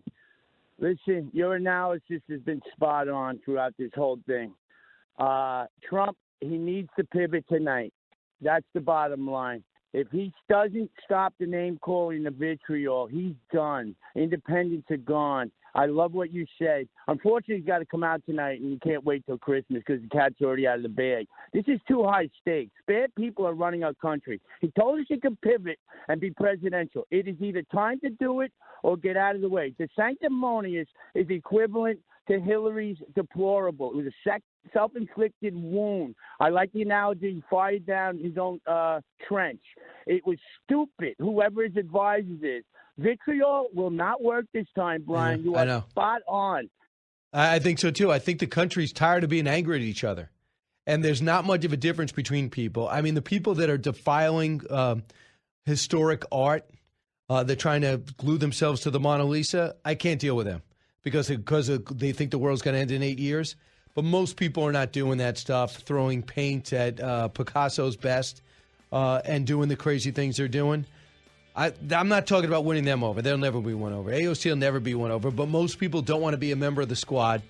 S13: Listen, your analysis has been spot on throughout this whole thing. Trump, he needs to pivot tonight. That's the bottom line. If he doesn't stop the name calling, the vitriol, he's done. Independents are gone. I love what you said. Unfortunately, he's got to come out tonight, and you can't wait till Christmas because the cat's already out of the bag. This is too high stakes. Bad people are running our country. He told us he could pivot and be presidential. It is either time to do it or get out of the way. The sanctimonious is equivalent to Hillary's deplorable. It was a self-inflicted wound. I like the analogy, he fired down his own trench. It was stupid, whoever his advisors is. Vitriol will not work this time, Brian. You are spot on.
S5: I think so, too. I think the country's tired of being angry at each other. And there's not much of a difference between people. I mean, the people that are defiling historic art, they're trying to glue themselves to the Mona Lisa, I can't deal with them because they think the world's going to end in 8 years. But most people are not doing that stuff, throwing paint at Picasso's best and doing the crazy things they're doing. I'm not talking about winning them over. They'll never be won over. AOC will never be won over. But most people don't want to be a member of the squad,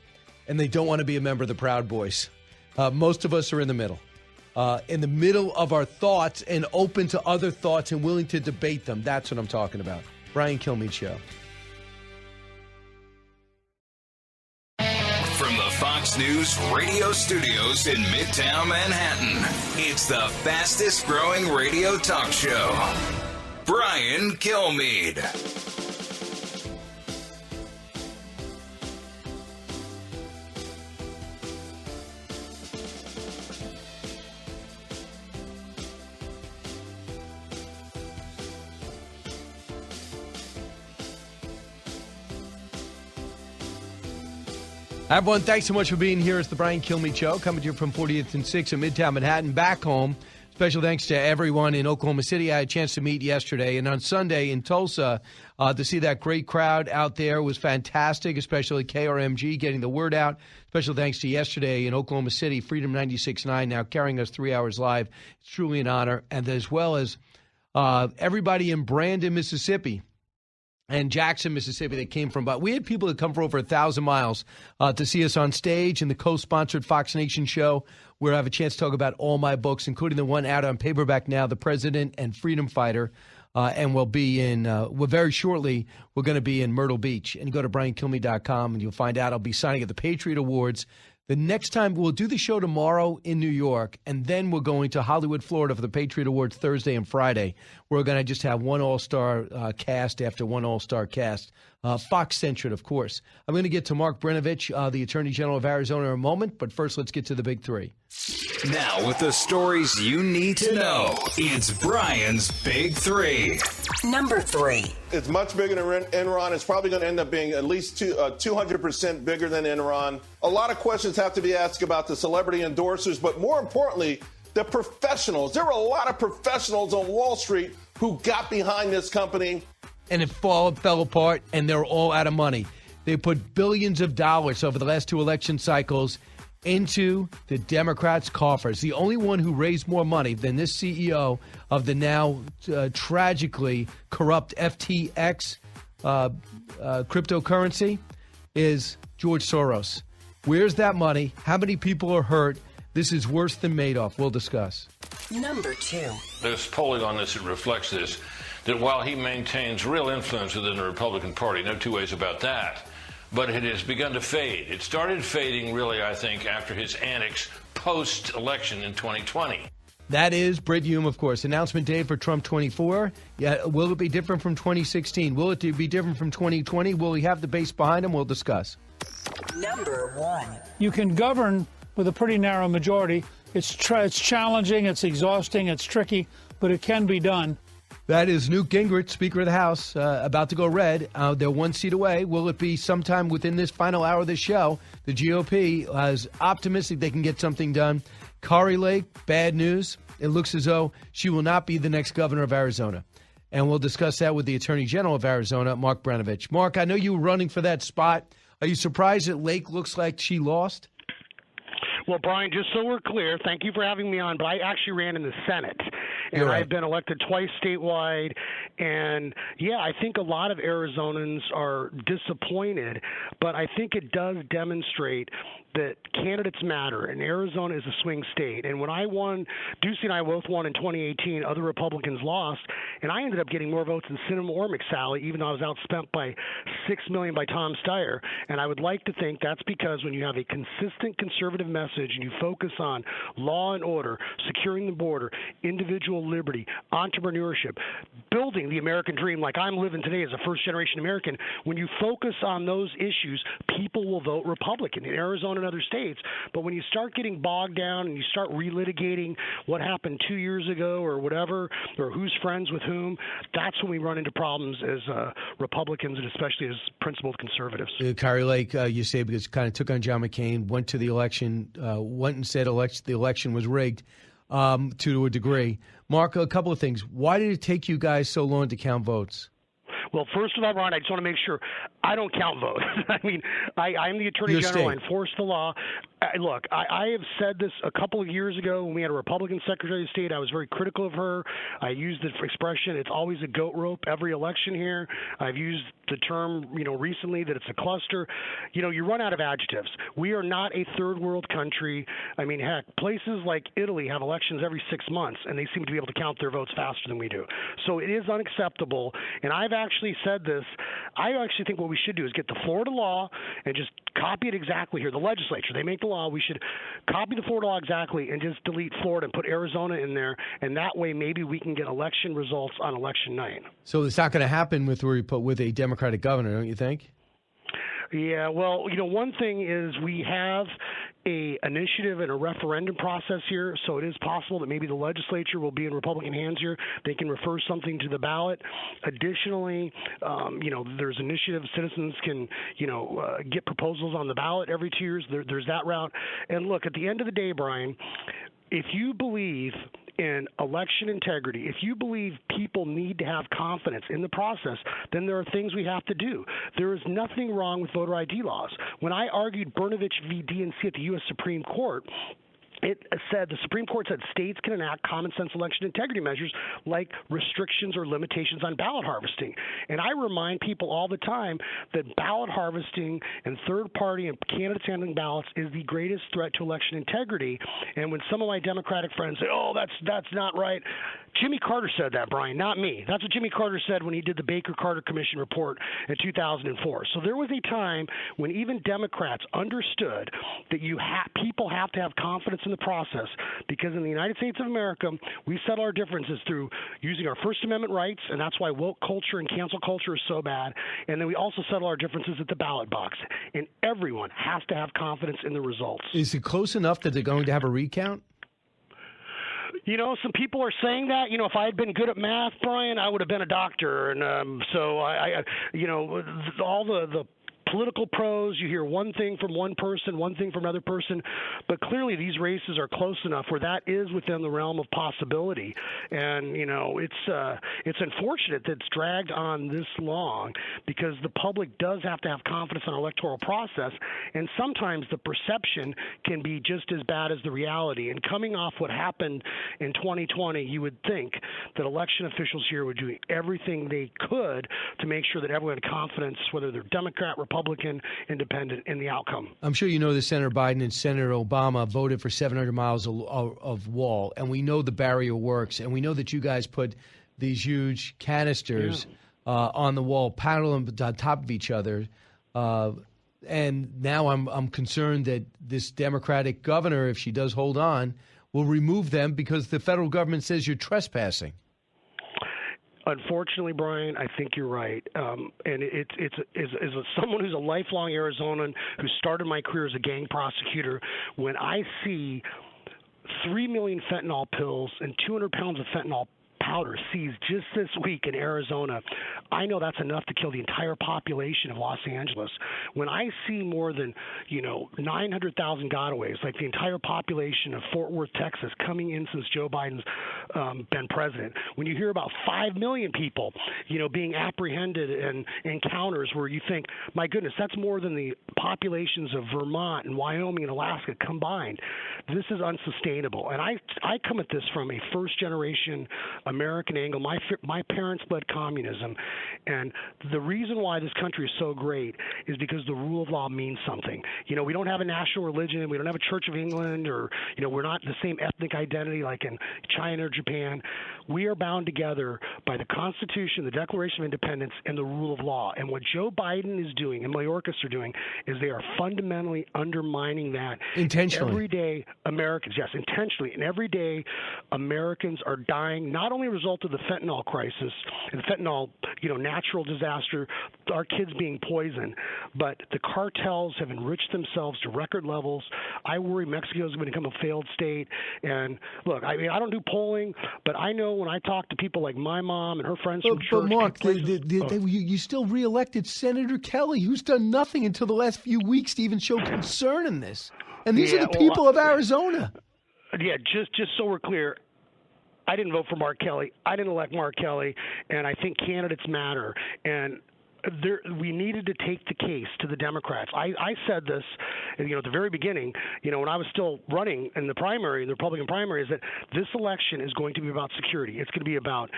S5: and they don't want to be a member of the Proud Boys. Most of us are in the middle of our thoughts and open to other thoughts and willing to debate them. That's what I'm talking about. Brian Kilmeade Show.
S14: From the Fox News radio studios in Midtown Manhattan, it's the fastest growing radio talk show. Brian Kilmeade.
S5: Hi, everyone. Thanks so much for being here. It's the Brian Kilmeade Show, coming to you from 40th and 6th in Midtown Manhattan, back home. Special thanks to everyone in Oklahoma City. I had a chance to meet yesterday. And on Sunday in Tulsa, to see that great crowd out there was fantastic, especially KRMG getting the word out. Special thanks to yesterday in Oklahoma City, Freedom 96.9 now carrying us 3 hours live. It's truly an honor. And as well as everybody in Brandon, Mississippi, and Jackson, Mississippi, that came from. But we had people that come from over 1,000 miles to see us on stage in the co-sponsored Fox Nation show, where I have a chance to talk about all my books, including the one out on paperback now, The President and Freedom Fighter. And we'll be in, very shortly, we're going to be in Myrtle Beach. And you go to briankilmeade.com and you'll find out I'll be signing at the Patriot Awards. The next time, we'll do the show tomorrow in New York, and then we're going to Hollywood, Florida for the Patriot Awards Thursday and Friday. We're going to just have one all-star cast after one all-star cast. Fox-centered, of course. I'm going to get to Mark Brnovich, the Attorney General of Arizona, in a moment, but first let's get to the big three.
S14: Now, with the stories you need to know, it's Brian's Big Three.
S6: Number 3.
S7: It's much bigger than Enron. It's probably going to end up being at least 200% bigger than Enron. A lot of questions have to be asked about the celebrity endorsers, but more importantly, the professionals. There were a lot of professionals on Wall Street who got behind this company.
S5: And it fell apart, and they're all out of money. They put billions of dollars over the last two election cycles into the Democrats' coffers. The only one who raised more money than this CEO of the now tragically corrupt FTX cryptocurrency is George Soros. Where's that money? How many people are hurt? This is worse than Madoff. We'll discuss.
S6: Number 2.
S8: There's polling on this that reflects this, that while he maintains real influence within the Republican Party, no two ways about that, but it has begun to fade. It started fading, really, I think, after his antics post-election in 2020.
S5: That is Brit Hume, of course. Announcement day for Trump 24. Yeah, will it be different from 2016? Will it be different from 2020? Will he have the base behind him? We'll discuss.
S6: Number 1.
S9: You can govern with a pretty narrow majority. It's challenging, it's exhausting, it's tricky, but it can be done.
S5: That is Newt Gingrich, Speaker of the House, about to go red. They're one seat away. Will it be sometime within this final hour of the show? The GOP is optimistic they can get something done. Kari Lake, bad news. It looks as though she will not be the next governor of Arizona. And we'll discuss that with the Attorney General of Arizona, Mark Brnovich. Mark, I know you were running for that spot. Are you surprised that Lake looks like she lost?
S2: Well, Brian, just so we're clear, thank you for having me on, but I actually ran in the Senate. And I've been elected twice statewide. And, yeah, I think a lot of Arizonans are disappointed, but I think it does demonstrate that candidates matter, and Arizona is a swing state. And when I won, Ducey and I both won in 2018. Other Republicans lost, and I ended up getting more votes than Sinema or McSally, even though I was outspent by 6 million by Tom Steyer. And I would like to think that's because when you have a consistent conservative message and you focus on law and order, securing the border, individual liberty, entrepreneurship, building the American dream like I'm living today as a first-generation American, when you focus on those issues, people will vote Republican in Arizona and other states. But when you start getting bogged down and you start relitigating what happened 2 years ago or whatever, or who's friends with whom, that's when we run into problems as Republicans and especially as principled conservatives.
S5: Kari Lake, you say, because kind of took on John McCain, went to the election, went and said the election was rigged to a degree. Mark, a couple of things. Why did it take you guys so long to count votes?
S2: Well, first of all, Ron, I just want to make sure I don't count votes. I mean, I'm the Attorney General. I enforce the law. Look, I have said this a couple of years ago when we had a Republican Secretary of State. I was very critical of her. I used the expression, it's always a goat rope every election here. I've used the term, recently that it's a cluster. You run out of adjectives. We are not a third world country. I mean, heck, places like Italy have elections every 6 months, and they seem to be able to count their votes faster than we do. So it is unacceptable, and I've actually said this. I actually think what we should do is get the Florida law and just copy it exactly here. The legislature, they make the law. We should copy the Florida law exactly and just delete Florida and put Arizona in there, and that way maybe we can get election results on election night.
S5: So it's not going to happen with a Democratic governor, don't you think?
S2: Yeah, well, one thing is we have a initiative and a referendum process here, so it is possible that maybe the legislature will be in Republican hands here. They can refer something to the ballot. Additionally, there's initiatives. Citizens can, get proposals on the ballot every 2 years. There's that route. And look, at the end of the day, Brian, if you believe in election integrity, if you believe people need to have confidence in the process, then there are things we have to do. There is nothing wrong with voter ID laws. When I argued Brnovich v. DNC at the U.S. Supreme Court, the Supreme Court said states can enact common sense election integrity measures like restrictions or limitations on ballot harvesting. And I remind people all the time that ballot harvesting and third-party and candidates handling ballots is the greatest threat to election integrity. And when some of my Democratic friends say, "Oh, that's not right," Jimmy Carter said that, Brian, not me. That's what Jimmy Carter said when he did the Baker-Carter Commission report in 2004. So there was a time when even Democrats understood that people have to have confidence in the process, because in the United States of America, we settle our differences through using our First Amendment rights, and that's why woke culture and cancel culture is so bad. And then we also settle our differences at the ballot box. And everyone has to have confidence in the results.
S5: Is it close enough that they're going to have a recount?
S2: Some people are saying that. If I had been good at math, Brian, I would have been a doctor. And so all the political pros, you hear one thing from one person, one thing from another person, but clearly these races are close enough where that is within the realm of possibility. And it's unfortunate that it's dragged on this long, because the public does have to have confidence in our electoral process, and sometimes the perception can be just as bad as the reality. And coming off what happened in 2020, you would think that election officials here would do everything they could to make sure that everyone had confidence, whether they're Democrat, Republican, Independent, in the outcome.
S5: I'm sure you know that Senator Biden and Senator Obama voted for 700 miles of wall, and we know the barrier works, and we know that you guys put these huge canisters on the wall, paddle them on top of each other, and now I'm concerned that this Democratic governor, if she does hold on, will remove them because the federal government says you're trespassing.
S2: Unfortunately, Brian, I think you're right. And it's someone who's a lifelong Arizonan who started my career as a gang prosecutor, when I see 3 million fentanyl pills and 200 pounds of fentanyl powder seized just this week in Arizona, I know that's enough to kill the entire population of Los Angeles. When I see more than 900,000 gotaways, like the entire population of Fort Worth, Texas, coming in since Joe Biden's been president, when you hear about 5 million people being apprehended in encounters where you think, my goodness, that's more than the populations of Vermont and Wyoming and Alaska combined. This is unsustainable. And I come at this from a first-generation American American angle. My parents led communism, and the reason why this country is so great is because the rule of law means something. You know, we don't have a national religion. We don't have a Church of England, or, you know, we're not the same ethnic identity like in China or Japan. We are bound together by the Constitution, the Declaration of Independence, and the rule of law. And what Joe Biden is doing and Mayorkas are doing is they are fundamentally undermining that.
S5: Intentionally.
S2: Every day, Americans, yes, intentionally, and every day Americans are dying, not only a result of the fentanyl crisis and fentanyl, you know, natural disaster, our kids being poisoned, but the cartels have enriched themselves to record levels. I worry Mexico is going to become a failed state. And look, I mean, I don't do polling, but I know when I talk to people like my mom and her friends from church.
S5: But Mark, you still reelected Senator Kelly, who's done nothing until the last few weeks to even show concern in this. And these are the people of Arizona.
S2: Yeah, just so we're clear, I didn't vote for Mark Kelly. I didn't elect Mark Kelly, and I think candidates matter. And we needed to take the case to the Democrats. I said this, you know, at the very beginning, you know, when I was still running in the primary, in the Republican primary, is that this election is going to be about security. It's going to be about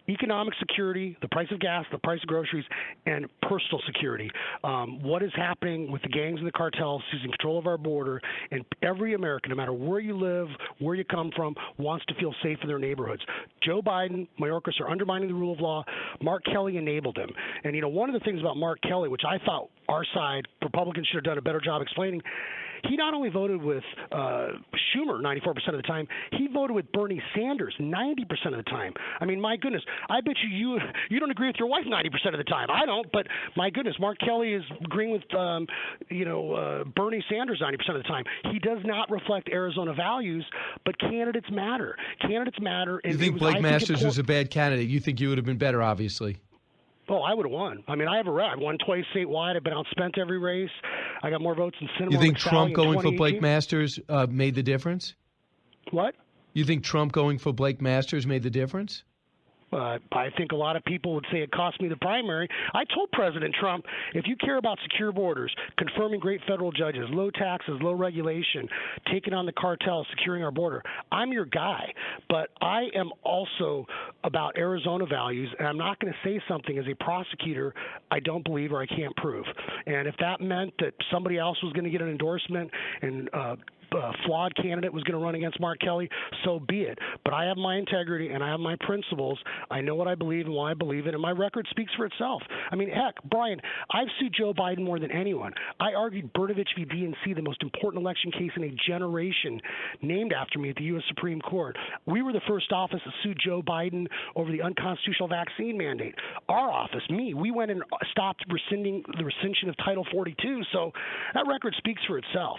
S2: economic security, the price of gas, the price of groceries, and personal security. What is happening with the gangs and the cartels seizing control of our border, and every American, no matter where you live, where you come from, wants to feel safe in their neighborhoods. Joe Biden, Mayorkas are undermining the rule of law. Mark Kelly enabled them. And, you know, one of the things about Mark Kelly, which I thought our side, Republicans, should have done a better job explaining, he not only voted with Schumer 94% of the time, he voted with Bernie Sanders 90% of the time. I mean, my goodness, I bet you don't agree with your wife 90% of the time. I don't, but my goodness, Mark Kelly is agreeing with Bernie Sanders 90% of the time. He does not reflect Arizona values, but candidates matter. Candidates matter.
S5: You think Blake Masters was a bad candidate? You think you would have been better, obviously.
S2: Oh, I would have won. I mean, I've won twice statewide. I've been outspent every race. I got more votes than Cinema.
S5: You think Trump going for Blake Masters made the difference?
S2: What?
S5: You think Trump going for Blake Masters made the difference?
S2: I think a lot of people would say it cost me the primary. I told President Trump, if you care about secure borders, confirming great federal judges, low taxes, low regulation, taking on the cartels, securing our border, I'm your guy. But I am also about Arizona values, and I'm not going to say something as a prosecutor I don't believe or I can't prove. And if that meant that somebody else was going to get an endorsement and flawed candidate was going to run against Mark Kelly, so be it. But I have my integrity and I have my principles. I know what I believe and why I believe it, and my record speaks for itself. I mean, heck, Brian, I've sued Joe Biden more than anyone. I argued Brnovich v. DNC, the most important election case in a generation, named after me at the U.S. Supreme Court. We were the first office to sue Joe Biden over the unconstitutional vaccine mandate. Our office, we went and stopped the rescission of Title 42, so that record speaks for itself.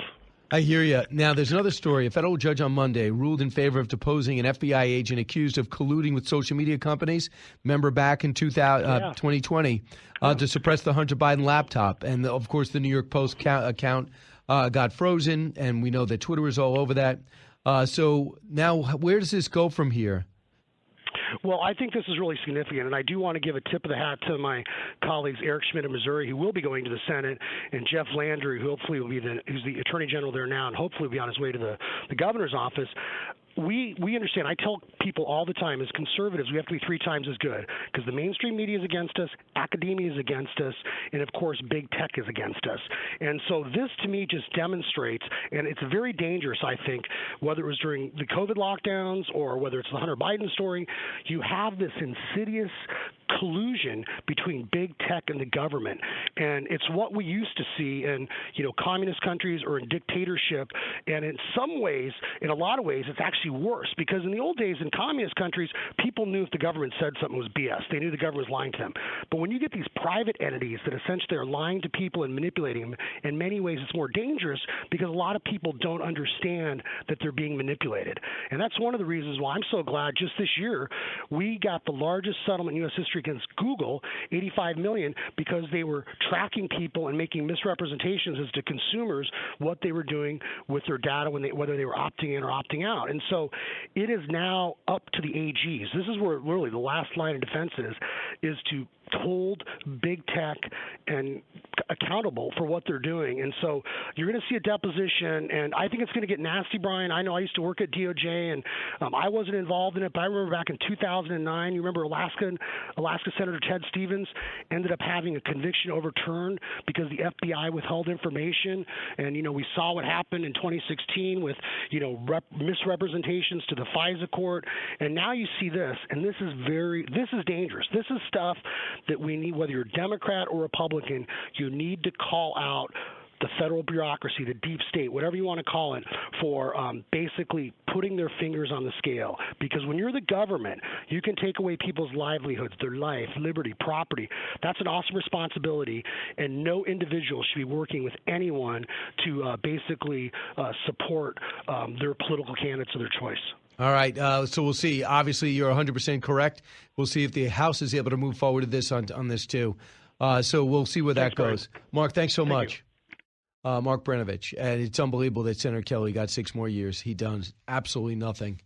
S5: I hear you. Now, there's another story. A federal judge on Monday ruled in favor of deposing an FBI agent accused of colluding with social media companies, remember back in 2020, to suppress the Hunter Biden laptop. And, of course, the New York Post account got frozen, and we know that Twitter is all over that. So now where does this go from here?
S2: Well, I think this is really significant, and I do want to give a tip of the hat to my colleagues Eric Schmidt of Missouri, who will be going to the Senate, and Jeff Landry, who hopefully will be who's the Attorney General there now, and hopefully will be on his way to the governor's office. We understand. I tell people all the time, as conservatives, we have to be 3 times as good because the mainstream media is against us, academia is against us, and, of course, big tech is against us. And so this, to me, just demonstrates, and it's very dangerous, I think, whether it was during the COVID lockdowns or whether it's the Hunter Biden story, you have this insidious collusion between big tech and the government. And it's what we used to see in, communist countries or in dictatorship. And in some ways, in a lot of ways, it's actually worse because in the old days in communist countries, people knew if the government said something was BS. They knew the government was lying to them. But when you get these private entities that essentially are lying to people and manipulating them, in many ways it's more dangerous because a lot of people don't understand that they're being manipulated. And that's one of the reasons why I'm so glad just this year we got the largest settlement in U.S. history against Google, $85 million, because they were tracking people and making misrepresentations as to consumers what they were doing with their data whether they were opting in or opting out. And so it is now up to the AGs. This is where really the last line of defense is to hold big tech and accountable for what they're doing. And so you're going to see a deposition, and I think it's going to get nasty, Brian. I know I used to work at DOJ, and I wasn't involved in it, but I remember back in 2009, you remember Alaska Senator Ted Stevens ended up having a conviction overturned because the FBI withheld information. And, we saw what happened in 2016 with, misrepresentations to the FISA court. And now you see this, and this is dangerous. This is stuff that we need, whether you're Democrat or Republican, you need to call out the federal bureaucracy, the deep state, whatever you want to call it, for basically putting their fingers on the scale. Because when you're the government, you can take away people's livelihoods, their life, liberty, property. That's an awesome responsibility, and no individual should be working with anyone to basically support their political candidates of their choice.
S5: All right, so we'll see. Obviously, you're 100% correct. We'll see if the House is able to move forward to this on this, too. So we'll see where that goes. Mark, thanks so much. Mark Brenovich. And it's unbelievable that Senator Kelly got 6 more years. He does absolutely nothing.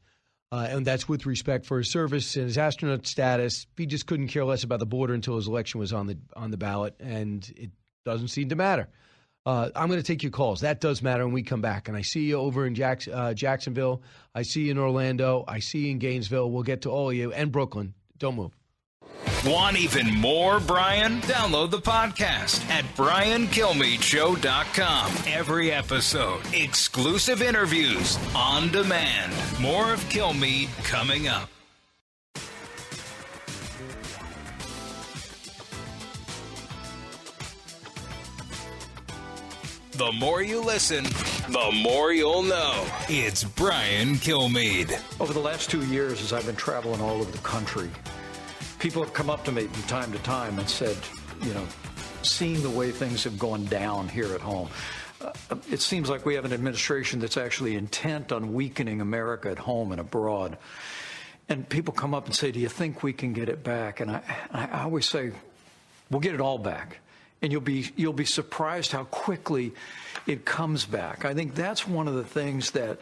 S5: And that's with respect for his service and his astronaut status. He just couldn't care less about the border until his election was on the ballot, and it doesn't seem to matter. I'm going to take your calls. That does matter when we come back. And I see you over in Jacksonville. I see you in Orlando. I see you in Gainesville. We'll get to all of you. And Brooklyn. Don't move.
S14: Want even more Brian? Download the podcast at briankilmeadshow.com. Every episode, exclusive interviews on demand. More of Kilmeade coming up. The more you listen, the more you'll know. It's Brian Kilmeade.
S4: Over the last 2 years, as I've been traveling all over the country, people have come up to me from time to time and said, seeing the way things have gone down here at home, it seems like we have an administration that's actually intent on weakening America at home and abroad. And people come up and say, do you think we can get it back? And I always say, we'll get it all back. And you'll be surprised how quickly it comes back. I think that's one of the things that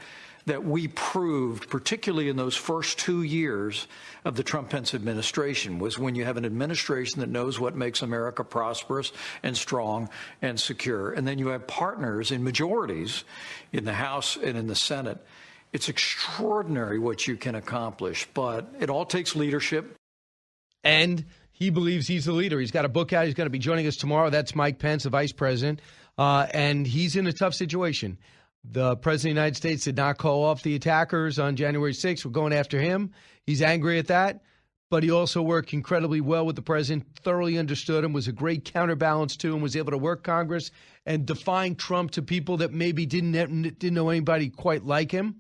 S4: we proved, particularly in those first 2 years of the Trump-Pence administration, was when you have an administration that knows what makes America prosperous and strong and secure, and then you have partners in majorities in the House and in the Senate. It's extraordinary what you can accomplish, but it all takes leadership.
S5: And he believes he's the leader. He's got a book out. He's going to be joining us tomorrow. That's Mike Pence, the vice president, and he's in a tough situation. The president of the United States did not call off the attackers on January 6th. We're going after him. He's angry at that, but he also worked incredibly well with the president, thoroughly understood him, was a great counterbalance to him, was able to work Congress and define Trump to people that maybe didn't know anybody quite like him.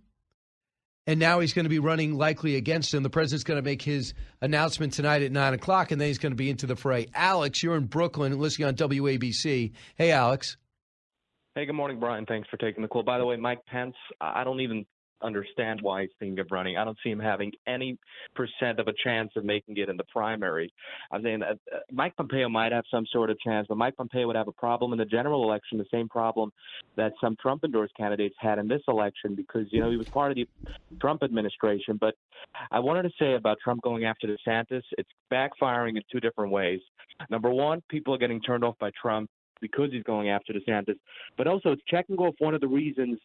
S5: And now he's going to be running likely against him. The president's going to make his announcement tonight at 9 o'clock, and then he's going to be into the fray. Alex, you're in Brooklyn listening on WABC. Hey, Alex.
S12: Hey, good morning, Brian. Thanks for taking the call. By the way, Mike Pence, I don't even understand why he's thinking of running. I don't see him having any % of a chance of making it in the primary. I'm saying that Mike Pompeo might have some sort of chance, but Mike Pompeo would have a problem in the general election, the same problem that some Trump-endorsed candidates had in this election because, he was part of the Trump administration. But I wanted to say about Trump going after DeSantis, it's backfiring in 2 different ways. Number one, people are getting turned off by Trump because he's going after DeSantis, but also it's checking off one of the reasons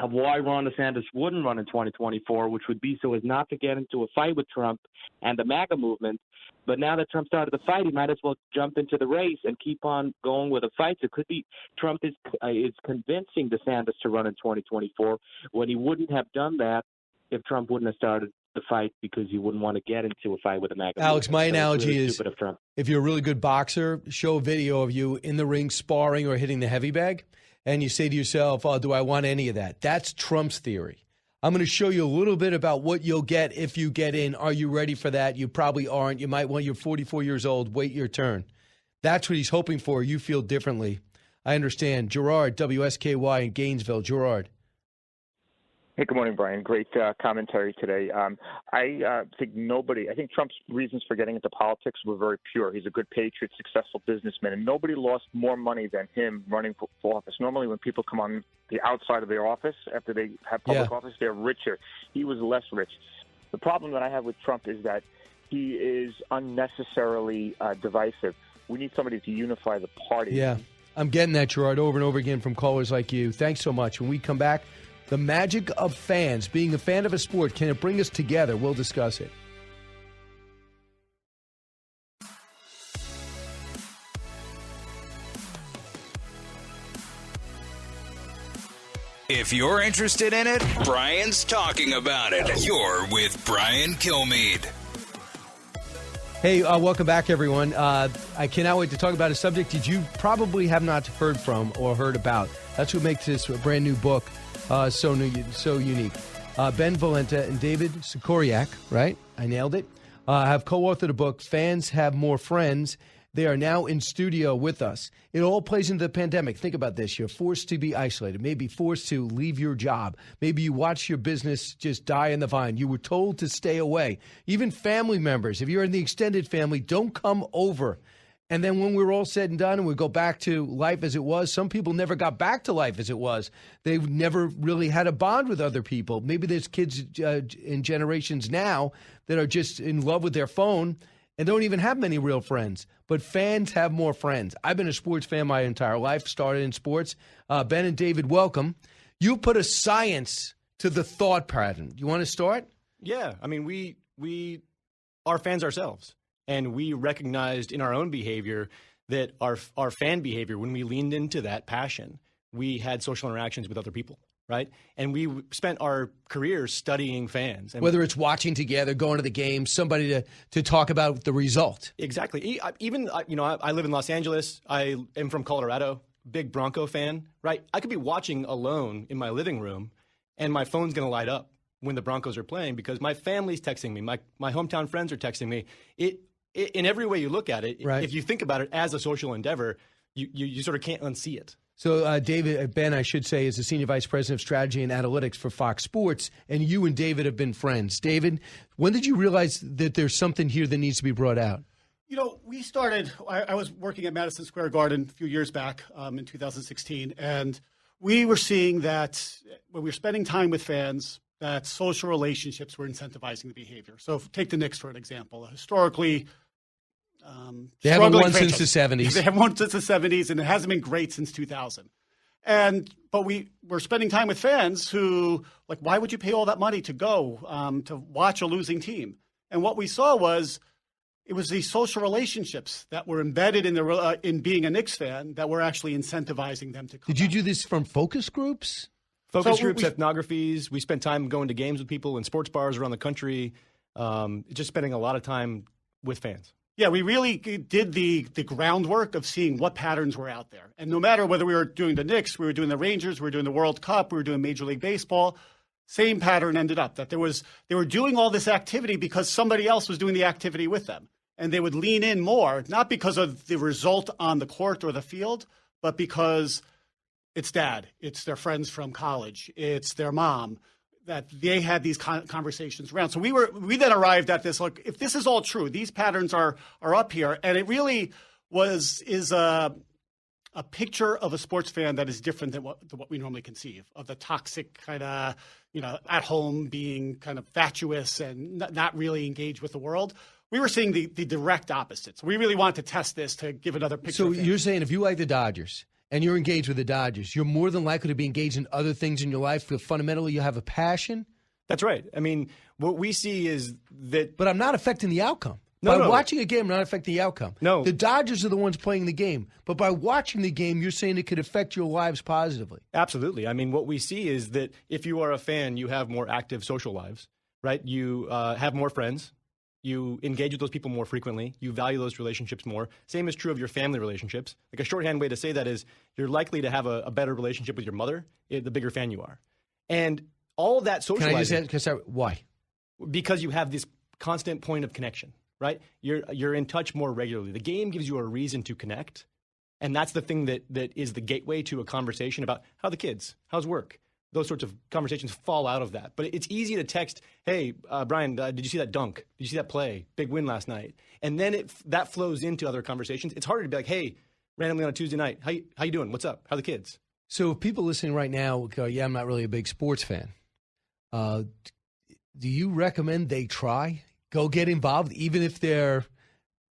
S12: of why Ron DeSantis wouldn't run in 2024, which would be so as not to get into a fight with Trump and the MAGA movement. But now that Trump started the fight, he might as well jump into the race and keep on going with the fights. It could be Trump is convincing DeSantis to run in 2024 when he wouldn't have done that if Trump wouldn't have started the fight because he wouldn't want to get into a fight with a MAGA
S5: Alex,
S12: movement.
S5: my analogy
S12: really
S5: is
S12: if
S5: you're a really good boxer, show a video of you in the ring sparring or hitting the heavy bag, and you say to yourself, do I want any of that? That's Trump's theory. I'm going to show you a little bit about what you'll get if you get in. Are you ready for that? You probably aren't. You might want, you're 44 years old, wait your turn. That's what he's hoping for. You feel differently. I understand. Gerard, WSKY in Gainesville. Gerard.
S23: Hey, good morning, Brian. Great commentary today. I think Trump's reasons for getting into politics were very pure. He's a good patriot, successful businessman, and nobody lost more money than him running for office. Normally when people come on the outside of their office after they have public office, they're richer. He was less rich. The problem that I have with Trump is that he is unnecessarily divisive. We need somebody to unify the party.
S5: Yeah, I'm getting that, Gerard, over and over again from callers like you. Thanks so much. When we come back, the magic of fans, being a fan of a sport, can it bring us together? We'll discuss it.
S14: If you're interested in it, Brian's talking about it. You're with Brian Kilmeade.
S5: Hey, welcome back, everyone. I cannot wait to talk about a subject that you probably have not heard from or heard about. That's what makes this brand new book so unique. Ben Valenta and David Sikoriak, right? I nailed it. Have co-authored a book, Fans Have More Friends. They are now in studio with us. It all plays into the pandemic. Think about this. You're forced to be isolated, maybe forced to leave your job. Maybe you watch your business just die in the vine. You were told to stay away. Even family members, if you're in the extended family, don't come over. And then when we're all said and done and we go back to life as it was, some people never got back to life as it was. They've never really had a bond with other people. Maybe there's kids in generations now that are just in love with their phone and don't even have many real friends. But fans have more friends. I've been a sports fan my entire life, started in sports. Ben and David, welcome. You put a science to the thought pattern. You want to start?
S15: Yeah. I mean, we are fans ourselves. And we recognized in our own behavior that our fan behavior, when we leaned into that passion, we had social interactions with other people, right? And we spent our careers studying fans. And
S5: whether it's watching together, going to the game, somebody to talk about the result.
S15: Exactly. Even, I live in Los Angeles. I am from Colorado, big Bronco fan, right? I could be watching alone in my living room, and my phone's going to light up when the Broncos are playing because my family's texting me. My hometown friends are texting me. In every way you look at it, right. If you think about it as a social endeavor, you sort of can't unsee it.
S5: So Ben, I should say, is the Senior Vice President of Strategy and Analytics for Fox Sports, and you and David have been friends. David, when did you realize that there's something here that needs to be brought out?
S16: We started, I was working at Madison Square Garden a few years back in 2016, and we were seeing that when we were spending time with fans, that social relationships were incentivizing the behavior. So take the Knicks for an example. Historically,
S5: they haven't won since the 70s.
S16: They haven't won since the 70s, and it hasn't been great since 2000. But we were spending time with fans who, why would you pay all that money to go to watch a losing team? And what we saw was it was these social relationships that were embedded in being a Knicks fan that were actually incentivizing them to come.
S5: Did you do this from focus groups?
S15: Focus groups, ethnographies. We spent time going to games with people in sports bars around the country, just spending a lot of time with fans.
S16: Yeah, we really did the groundwork of seeing what patterns were out there. And no matter whether we were doing the Knicks, we were doing the Rangers, we were doing the World Cup, we were doing Major League Baseball, same pattern ended up, that they were doing all this activity because somebody else was doing the activity with them. And they would lean in more, not because of the result on the court or the field, but because it's dad, it's their friends from college, it's their mom, that they had these conversations around. So we then arrived at this, look, if this is all true, these patterns are up here, and it really is a picture of a sports fan that is different than what we normally conceive of the toxic kind of, at home being kind of fatuous and not really engaged with the world. We were seeing the direct opposite. So we really wanted to test this to give another picture.
S5: So you're saying if you like the Dodgers and you're engaged with the Dodgers, you're more than likely to be engaged in other things in your life because fundamentally you have a passion?
S15: That's right. I mean, what we see is that...
S5: But I'm not affecting the outcome.
S15: No.
S5: By watching a game, I'm not affecting the outcome.
S15: No.
S5: The Dodgers are the ones playing the game. But by watching the game, you're saying it could affect your lives positively.
S15: Absolutely. I mean, what we see is that if you are a fan, you have more active social lives, right? You have more friends. You engage with those people more frequently. You value those relationships more. Same is true of your family relationships. Like a shorthand way to say that is you're likely to have a better relationship with your mother the bigger fan you are. And all of that socializing.
S5: Can I just ask, why?
S15: Because you have this constant point of connection, right? You're in touch more regularly. The game gives you a reason to connect. And that's the thing that is the gateway to a conversation about how the kids, how's work. Those sorts of conversations fall out of that. But it's easy to text, hey, Brian, did you see that dunk? Did you see that play? Big win last night. And then that flows into other conversations. It's harder to be like, hey, randomly on a Tuesday night, how you doing? What's up? How are the kids?
S5: So if people listening right now go, yeah, I'm not really a big sports fan, do you recommend they try? go get involved, even if they're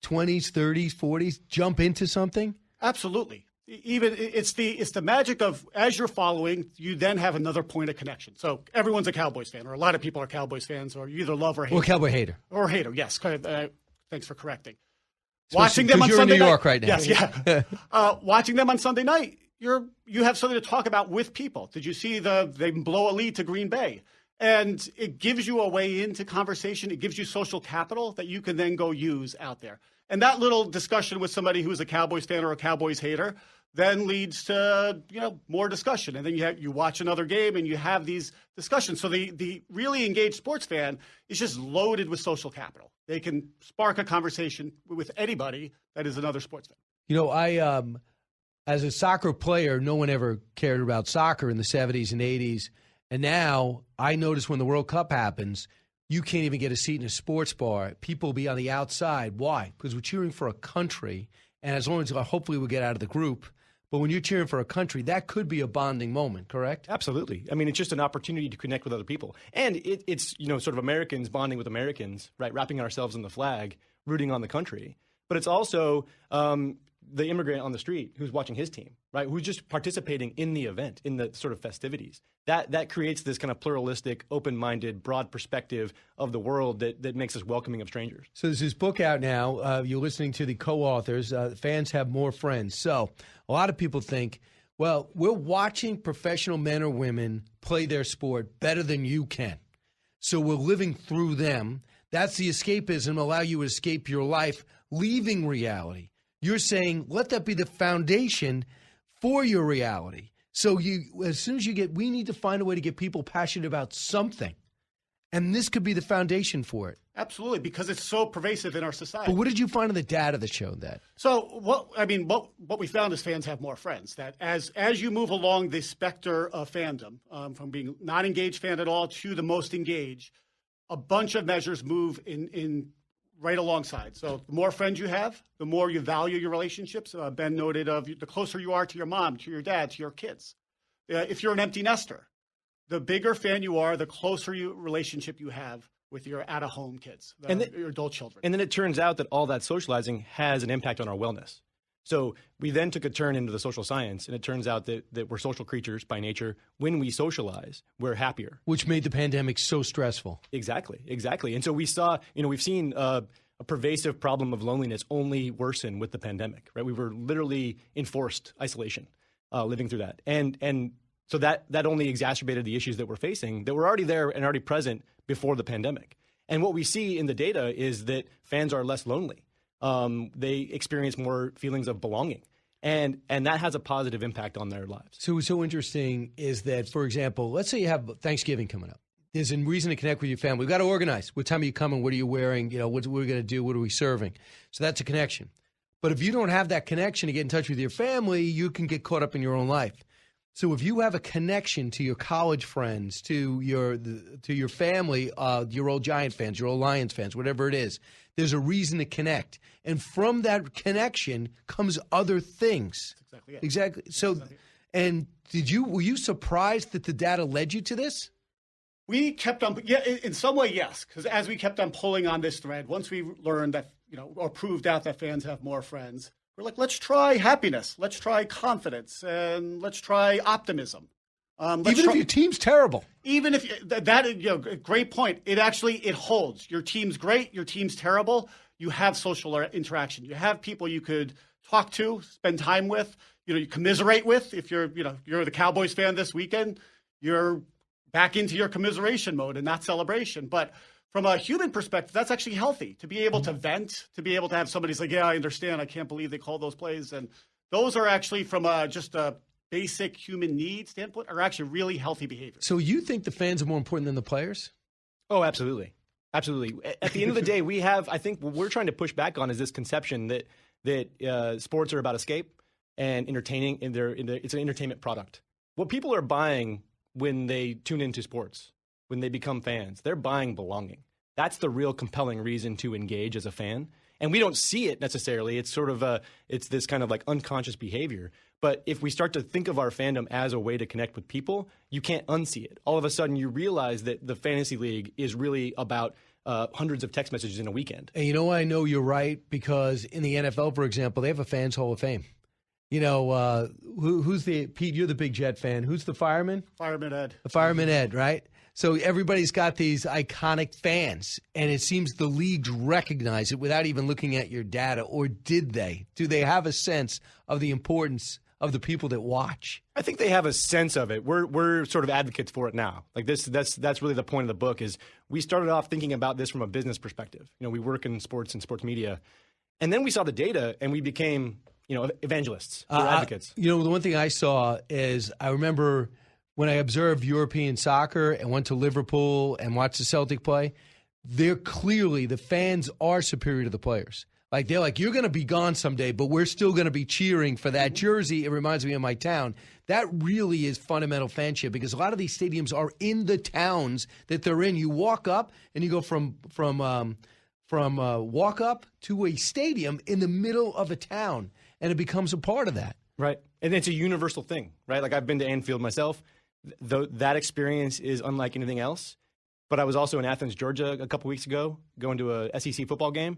S5: 20s, 30s, 40s, jump into something?
S16: Absolutely. Even it's the magic of, as you're following, you then have another point of connection. So everyone's a Cowboys fan, or a lot of people are Cowboys fans, or you either love or hate.
S5: Or Cowboy hater.
S16: Or hater, yes. Thanks for correcting.
S5: Watching them on
S16: Sunday
S5: Sunday night. You're in New
S16: night,
S5: York right now.
S16: Yes, yeah. Watching them on Sunday night, you have something to talk about with people. Did you see they blow a lead to Green Bay? And it gives you a way into conversation. It gives you social capital that you can then go use out there. And that little discussion with somebody who's a Cowboys fan or a Cowboys hater then leads to more discussion. And then you watch another game and you have these discussions. So the really engaged sports fan is just loaded with social capital. They can spark a conversation with anybody that is another sports fan.
S5: I as a soccer player, no one ever cared about soccer in the 70s and 80s. And now I notice when the World Cup happens, you can't even get a seat in a sports bar. People will be on the outside. Why? Because we're cheering for a country. And as long as hopefully we get out of the group. But when you're cheering for a country, that could be a bonding moment, correct?
S15: Absolutely. I mean, it's just an opportunity to connect with other people. And it's sort of Americans bonding with Americans, right? Wrapping ourselves in the flag, rooting on the country. But it's also the immigrant on the street who's watching his team, right? Who's just participating in the event, in the sort of festivities. That creates this kind of pluralistic, open-minded, broad perspective of the world that makes us welcoming of strangers.
S5: So there's this book out now. You're listening to the co-authors. Fans have more friends. So a lot of people think, well, we're watching professional men or women play their sport better than you can. So we're living through them. That's the escapism, allow you to escape your life, leaving reality. You're saying, let that be the foundation for your reality. So as soon as we need to find a way to get people passionate about something. And this could be the foundation for it.
S16: Absolutely, because it's so pervasive in our society.
S5: But what did you find in the data that showed that?
S16: So what we found is fans have more friends. That as you move along the specter of fandom, from being not engaged fan at all to the most engaged, a bunch of measures move in right alongside. So the more friends you have, the more you value your relationships. Ben noted the closer you are to your mom, to your dad, to your kids. If you're an empty nester, the bigger fan you are, the closer relationship you have with your at-home kids, your adult children.
S15: And then it turns out that all that socializing has an impact on our wellness. So we then took a turn into the social science, and it turns out that we're social creatures by nature. When we socialize, we're happier.
S5: Which made the pandemic so stressful.
S15: Exactly. And so we saw, we've seen a pervasive problem of loneliness only worsen with the pandemic, right? We were literally enforced isolation, living through that. And so that only exacerbated the issues that we're facing that were already there and already present before the pandemic. And what we see in the data is that fans are less lonely. They experience more feelings of belonging. And that has a positive impact on their lives.
S5: So what's so interesting is that, for example, let's say you have Thanksgiving coming up. There's a reason to connect with your family. We've got to organize. What time are you coming? What are you wearing? What are we going to do? What are we serving? So that's a connection. But if you don't have that connection to get in touch with your family, you can get caught up in your own life. So if you have a connection to your college friends, to your family, your old Giant fans, your old Lions fans, whatever it is, there's a reason to connect. And from that connection comes other things.
S16: That's exactly it.
S5: Exactly. So, and were you surprised that the data led you to this?
S16: We kept on, in some way, yes, because as we kept on pulling on this thread, once we learned that, or proved out that fans have more friends, we're like, let's try happiness, let's try confidence, and let's try optimism.
S5: If your team's terrible.
S16: Even if great point. It holds. Your team's great, your team's terrible. You have social interaction. You have people you could talk to, spend time with, you commiserate with. If you're the Cowboys fan this weekend, you're back into your commiseration mode and not celebration. But from a human perspective, that's actually healthy to be able to vent, to be able to have somebody say, yeah, I understand. I can't believe they called those plays. And those are actually from just a basic human need standpoint are actually really healthy behavior.
S5: So you think the fans are more important than the players?
S15: Oh, absolutely. Absolutely. At the end of the day, I think what we're trying to push back on is this conception that sports are about escape and entertaining, and it's an entertainment product. What people are buying when they tune into sports, when they become fans, they're buying belonging. That's the real compelling reason to engage as a fan. And we don't see it necessarily. It's sort of it's this kind of like unconscious behavior. But if we start to think of our fandom as a way to connect with people, you can't unsee it. All of a sudden, you realize that the fantasy league is really about hundreds of text messages in a weekend.
S5: And you know why I know you're right? Because in the NFL, for example, they have a Fans Hall of Fame. You know, who's the, Pete, you're the big Jet fan. Who's the fireman?
S16: Fireman Ed.
S5: The Fireman Ed, right? So everybody's got these iconic fans, and it seems the leagues recognize it without even looking at your data, or did they? Do they have a sense of the importance of the people that watch?
S15: I think they have a sense of it. We're sort of advocates for it now. Like that's really the point of the book. Is we started off thinking about this from a business perspective. You know, we work in sports and sports media, and then we saw the data, and we became evangelists, or advocates.
S5: The one thing I saw is I remember when I observed European soccer and went to Liverpool and watched the Celtic play, they're clearly, the fans are superior to the players. Like, they're like, you're going to be gone someday, but we're still going to be cheering for that jersey. It reminds me of my town. That really is fundamental fanship, because a lot of these stadiums are in the towns that they're in. You walk up and you go from walk up to a stadium in the middle of a town, and it becomes a part of that.
S15: Right. And it's a universal thing, right? Like, I've been to Anfield myself. That experience is unlike anything else. But I was also in Athens, Georgia a couple weeks ago, going to a SEC football game.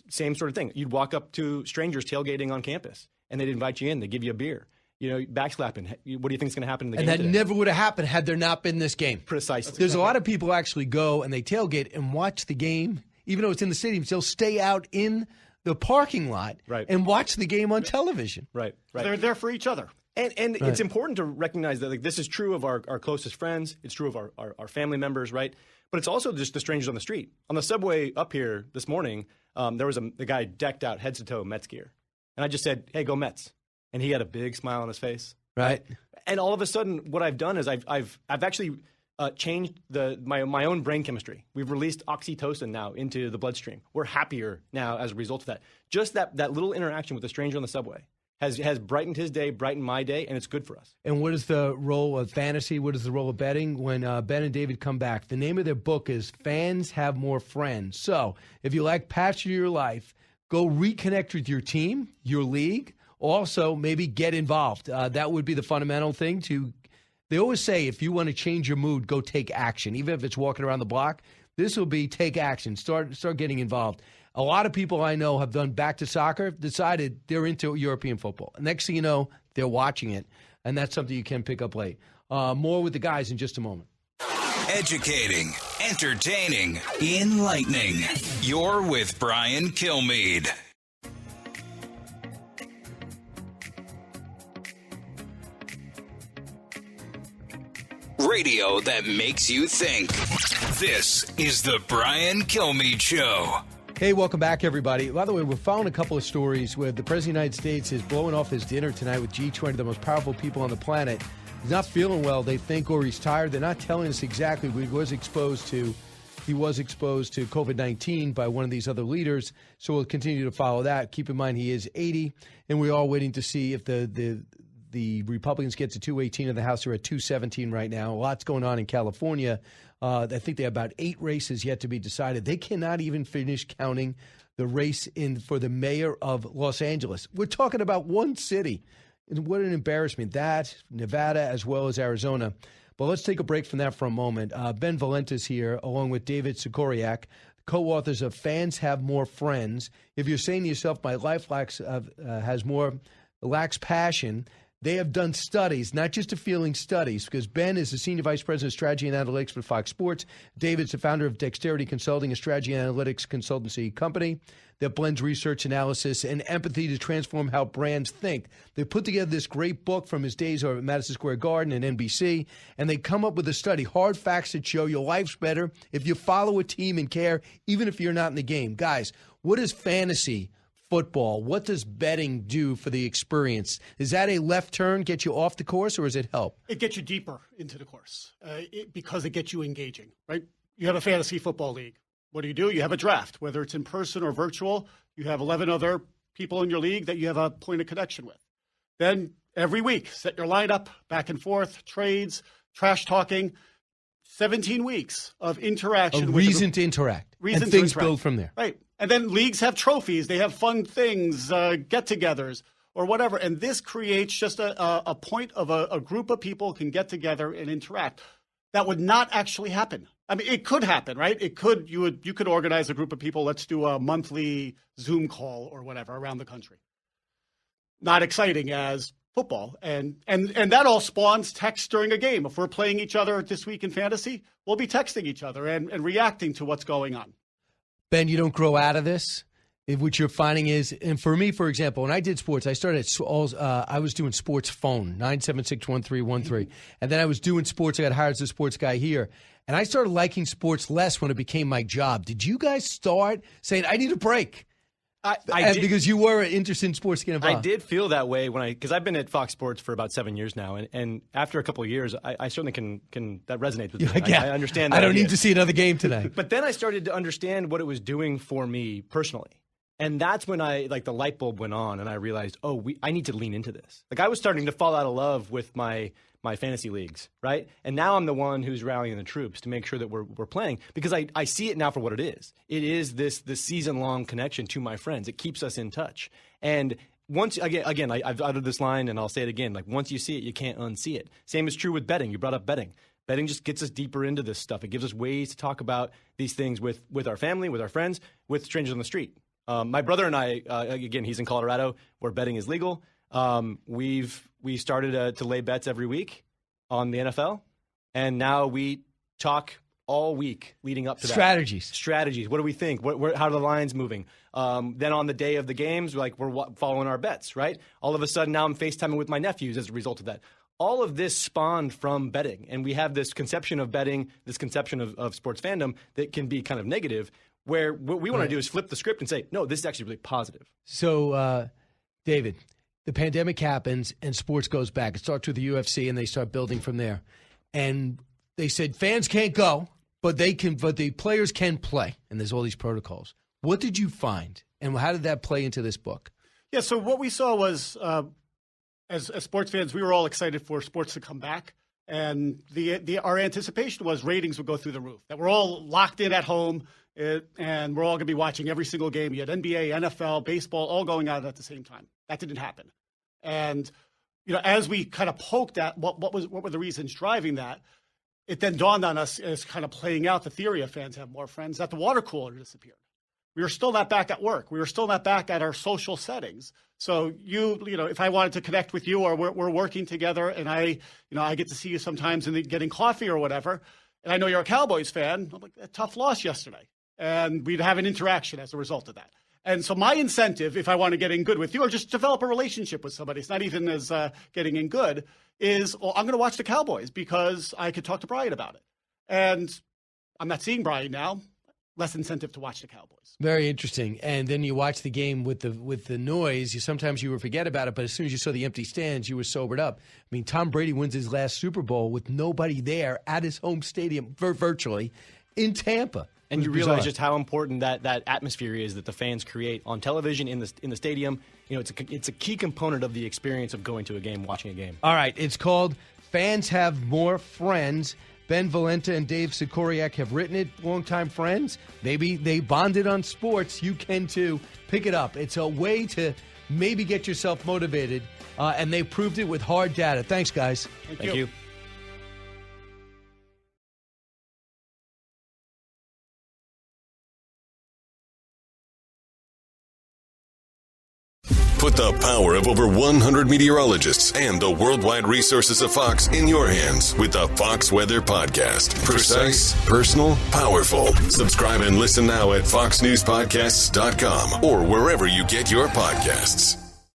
S15: Same sort of thing. You'd walk up to strangers tailgating on campus, and they'd invite you in. They'd give you a beer. Backslapping. What do you think is going to happen in the game today?
S5: And that never would have happened had there not been this game.
S15: Precisely.
S5: There's a lot of people actually go and they tailgate and watch the game, even though it's in the stadium. They'll stay out in the parking lot and watch the game on television.
S15: Right.
S16: They're there for each other.
S15: And it's important to recognize that this is true of our closest friends. It's true of our family members, right? But it's also just the strangers on the street. On the subway up here this morning, there was the guy decked out head to toe Mets gear. And I just said, hey, go Mets. And he had a big smile on his face.
S5: Right.
S15: And all of a sudden, what I've done is I've actually changed my own brain chemistry. We've released oxytocin now into the bloodstream. We're happier now as a result of that. Just that little interaction with a stranger on the subway has brightened his day, brightened my day, and it's good for us.
S5: And what is the role of fantasy? What is the role of betting? When Ben and David come back, the name of their book is Fans Have More Friends. So if you like passion in your life, go reconnect with your team, your league. Also, maybe get involved. That would be the fundamental thing. They always say if you want to change your mood, go take action. Even if it's walking around the block, this will be take action. Start getting involved. A lot of people I know have done back to soccer, decided they're into European football. Next thing you know, they're watching it, and that's something you can pick up late. More with the guys in just a moment.
S14: Educating, entertaining, enlightening. You're with Brian Kilmeade. Radio that makes you think. This is the Brian Kilmeade Show.
S5: Hey, welcome back, everybody. By the way, we're following a couple of stories where the President of the United States is blowing off his dinner tonight with G20, the most powerful people on the planet. He's not feeling well, they think, or he's tired. They're not telling us exactly. He was exposed to COVID-19 by one of these other leaders, so we'll continue to follow that. Keep in mind, he is 80, and we're all waiting to see if the Republicans get to 218 in the House. They're at 217 right now. Lots going on in California. I think they have about 8 races yet to be decided. They cannot even finish counting the race for the mayor of Los Angeles. We're talking about one city. And what an embarrassment. That, Nevada, as well as Arizona. But let's take a break from that for a moment. Ben Valenta's here, along with David Sikoriak, co-authors of Fans Have More Friends. If you're saying to yourself, my life lacks passion, they have done studies, not just a feeling studies, because Ben is the Senior Vice President of Strategy and Analytics for Fox Sports. David's the founder of Dexterity Consulting, a strategy and analytics consultancy company that blends research analysis and empathy to transform how brands think. They put together this great book from his days over at Madison Square Garden and NBC, and they come up with a study, hard facts that show your life's better if you follow a team and care, even if you're not in the game. Guys, what is fantasy football? What does betting do for the experience? Is that a left turn, get you off the course, or does it help?
S16: It gets you deeper into the course because it gets you engaging, right? You have a fantasy football league. What do? You have a draft, whether it's in person or virtual. You have 11 other people in your league that you have a point of connection with. Then every week, set your lineup, back and forth, trades, trash talking. 17 weeks of interaction.
S5: A reason to interact. And things build from there.
S16: Right. And then leagues have trophies. They have fun things, get-togethers, or whatever. And this creates just a point of a group of people can get together and interact. That would not actually happen I mean, it could happen, right? It could. You could organize a group of people. Let's do a monthly Zoom call or whatever around the country. Not exciting as football, and that all spawns text during a game. If we're playing each other this week in fantasy, we'll be texting each other and reacting to what's going on.
S5: Ben, you don't grow out of this. What you're finding is, and for me, for example, when I did sports, I started I was doing sports phone, 976-1313. And then I was doing sports. I got hired as a sports guy here. And I started liking sports less when it became my job. Did you guys start saying, I need a break?
S15: I did,
S5: because you were interested in sports getting involved.
S15: I did feel that way because I've been at Fox Sports for about 7 years now, and after a couple of years, I certainly can that resonates with me.
S5: Yeah.
S15: I understand that.
S5: I don't need to see another game today.
S15: But then I started to understand what it was doing for me personally. And that's when the light bulb went on, and I realized, I need to lean into this. Like, I was starting to fall out of love with my fantasy leagues, right? And now I'm the one who's rallying the troops to make sure that we're playing, because I see it now for what it is. It is this season-long connection to my friends. It keeps us in touch. And once again, I've uttered this line, and I'll say it again. Like, once you see it, you can't unsee it. Same is true with betting. You brought up betting. Betting just gets us deeper into this stuff. It gives us ways to talk about these things with our family, with our friends, with strangers on the street. My brother and I, again, he's in Colorado where betting is legal. We started to lay bets every week on the NFL, and now we talk all week leading up to that. Strategies. What do we think? How are the lines moving? Then on the day of the games, we're following our bets, right? All of a sudden, now I'm FaceTiming with my nephews as a result of that. All of this spawned from betting, and we have this conception of betting, this conception of sports fandom that can be kind of negative, where what we want to do is flip the script and say, no, this is actually really positive.
S5: So, David, the pandemic happens and sports goes back. It starts with the UFC and they start building from there. And they said fans can't go, but the players can play. And there's all these protocols. What did you find? And how did that play into this book?
S16: Yeah, so what we saw was, as sports fans, we were all excited for sports to come back. And our anticipation was ratings would go through the roof, that we're all locked in at home, and we're all going to be watching every single game. You had NBA, NFL, baseball, all going out at the same time. That didn't happen. And as we kind of poked at what were the reasons driving that, it then dawned on us as kind of playing out the theory of fans have more friends, that the water cooler disappeared. We were still not back at work. We were still not back at our social settings. So if I wanted to connect with you, or we're working together, and I get to see you sometimes getting coffee or whatever, and I know you're a Cowboys fan, I'm like, a tough loss yesterday. And we'd have an interaction as a result of that. And so my incentive, if I want to get in good with you or just develop a relationship with somebody, it's not even as getting in good, is I'm going to watch the Cowboys because I could talk to Brian about it. And I'm not seeing Brian now. Less incentive to watch the Cowboys.
S5: Very interesting. And then you watch the game with the noise. Sometimes you would forget about it, but as soon as you saw the empty stands, you were sobered up. I mean, Tom Brady wins his last Super Bowl with nobody there at his home stadium, virtually, in Tampa.
S15: And you realize just how important that atmosphere is that the fans create on television, in the stadium. It's a key component of the experience of going to a game, watching a game.
S5: All right, it's called Fans Have More Friends. Ben Valenta and Dave Sikoriak have written it, longtime friends. Maybe they bonded on sports. You can too. Pick it up. It's a way to maybe get yourself motivated, and they proved it with hard data. Thanks, guys.
S15: Thank you.
S17: Put the power of over 100 meteorologists and the worldwide resources of Fox in your hands with the Fox Weather Podcast. Precise, personal, powerful. Subscribe and listen now at foxnewspodcasts.com or wherever you get your podcasts.